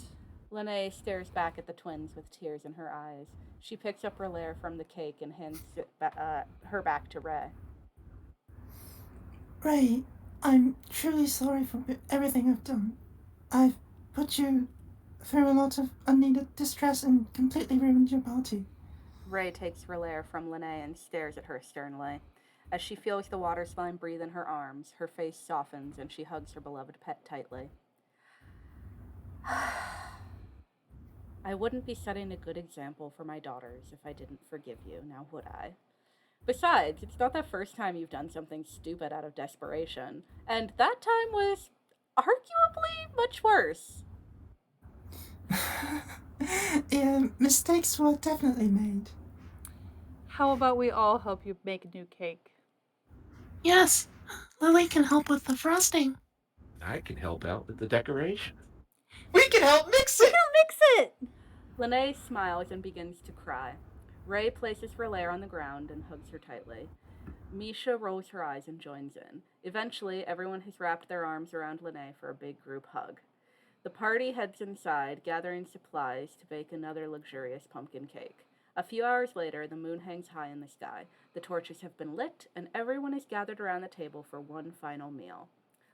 Lene stares back at the twins with tears in her eyes. She picks up her layer from the cake and hands her back to Rae. Rae, I'm truly sorry for everything I've done. I've put you through a lot of unneeded distress and completely ruined your party. Rae takes her layer from Lene and stares at her sternly. As she feels the water slime breathe in her arms, her face softens and she hugs her beloved pet tightly. I wouldn't be setting a good example for my daughters if I didn't forgive you, now would I? Besides, it's not the first time you've done something stupid out of desperation, and that time was arguably much worse. Yeah, mistakes were definitely made. How about we all help you make a new cake? Yes, Lily can help with the frosting. I can help out with the decoration. We can help mix it! Mix it! Lene smiles and begins to cry. Rae places her layer on the ground and hugs her tightly. Misha rolls her eyes and joins in. Eventually, everyone has wrapped their arms around Lene for a big group hug. The party heads inside, gathering supplies to bake another luxurious pumpkin cake. A few hours later, the moon hangs high in the sky. The torches have been lit, and everyone is gathered around the table for one final meal.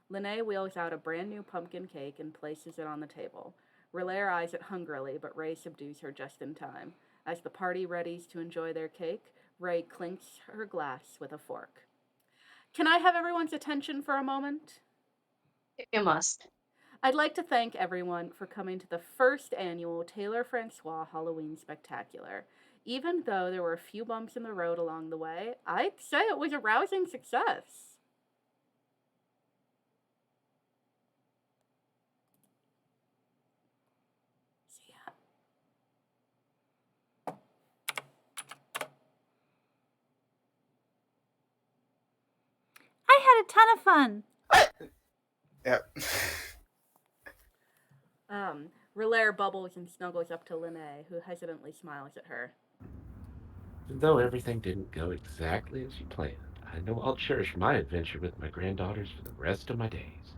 Lene wheels out a brand new pumpkin cake and places it on the table. Relaire eyes it hungrily, but Rae subdues her just in time. As the party readies to enjoy their cake, Rae clinks her glass with a fork. Can I have everyone's attention for a moment? You must. I'd like to thank everyone for coming to the first annual Taylor Francois Halloween Spectacular. Even though there were a few bumps in the road along the way, I'd say it was a rousing success. I had a ton of fun. Yep. Relaire bubbles and snuggles up to Lene, who hesitantly smiles at her. Even though everything didn't go exactly as you planned, I know I'll cherish my adventure with my granddaughters for the rest of my days.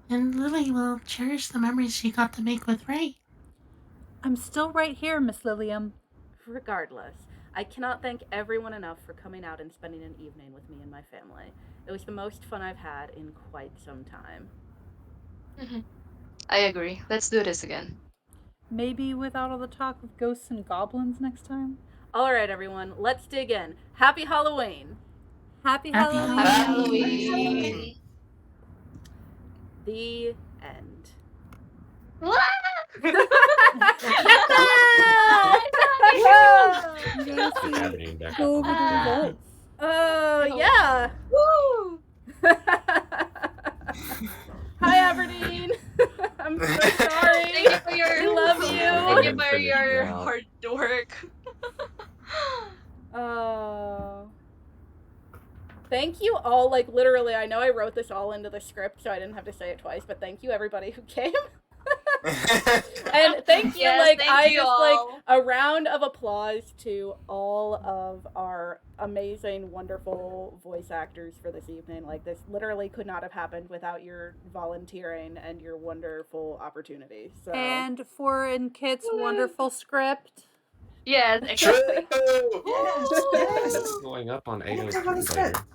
And Lily will cherish the memories she got to make with Rae. I'm still right here, Miss Lilium. Regardless, I cannot thank everyone enough for coming out and spending an evening with me and my family. It was the most fun I've had in quite some time. I agree. Let's do this again. Maybe without all the talk of ghosts and goblins next time? All right, everyone, let's dig in. Happy Halloween! Happy Happy Halloween! Happy Halloween. The end. You guys see, Aberdeen back go up over on the the results. Oh, yeah. Woo! Hi, Aberdeen. I'm so sorry. Thank you for your. We love So you. Thank you for finish your now. hard work. Oh. Thank you all, like, literally, I know I wrote this all into the script, so I didn't have to say it twice, but thank you everybody who came. And thank you, Yes, like, thank I you just, all. like, a round of applause to all of our amazing, wonderful voice actors for this evening. Like, this literally could not have happened without your volunteering and your wonderful opportunity, so. And for Kit's wonderful script. Yes, True! exactly. Yes, It's yes. going up on Thank you for the 802 script. later.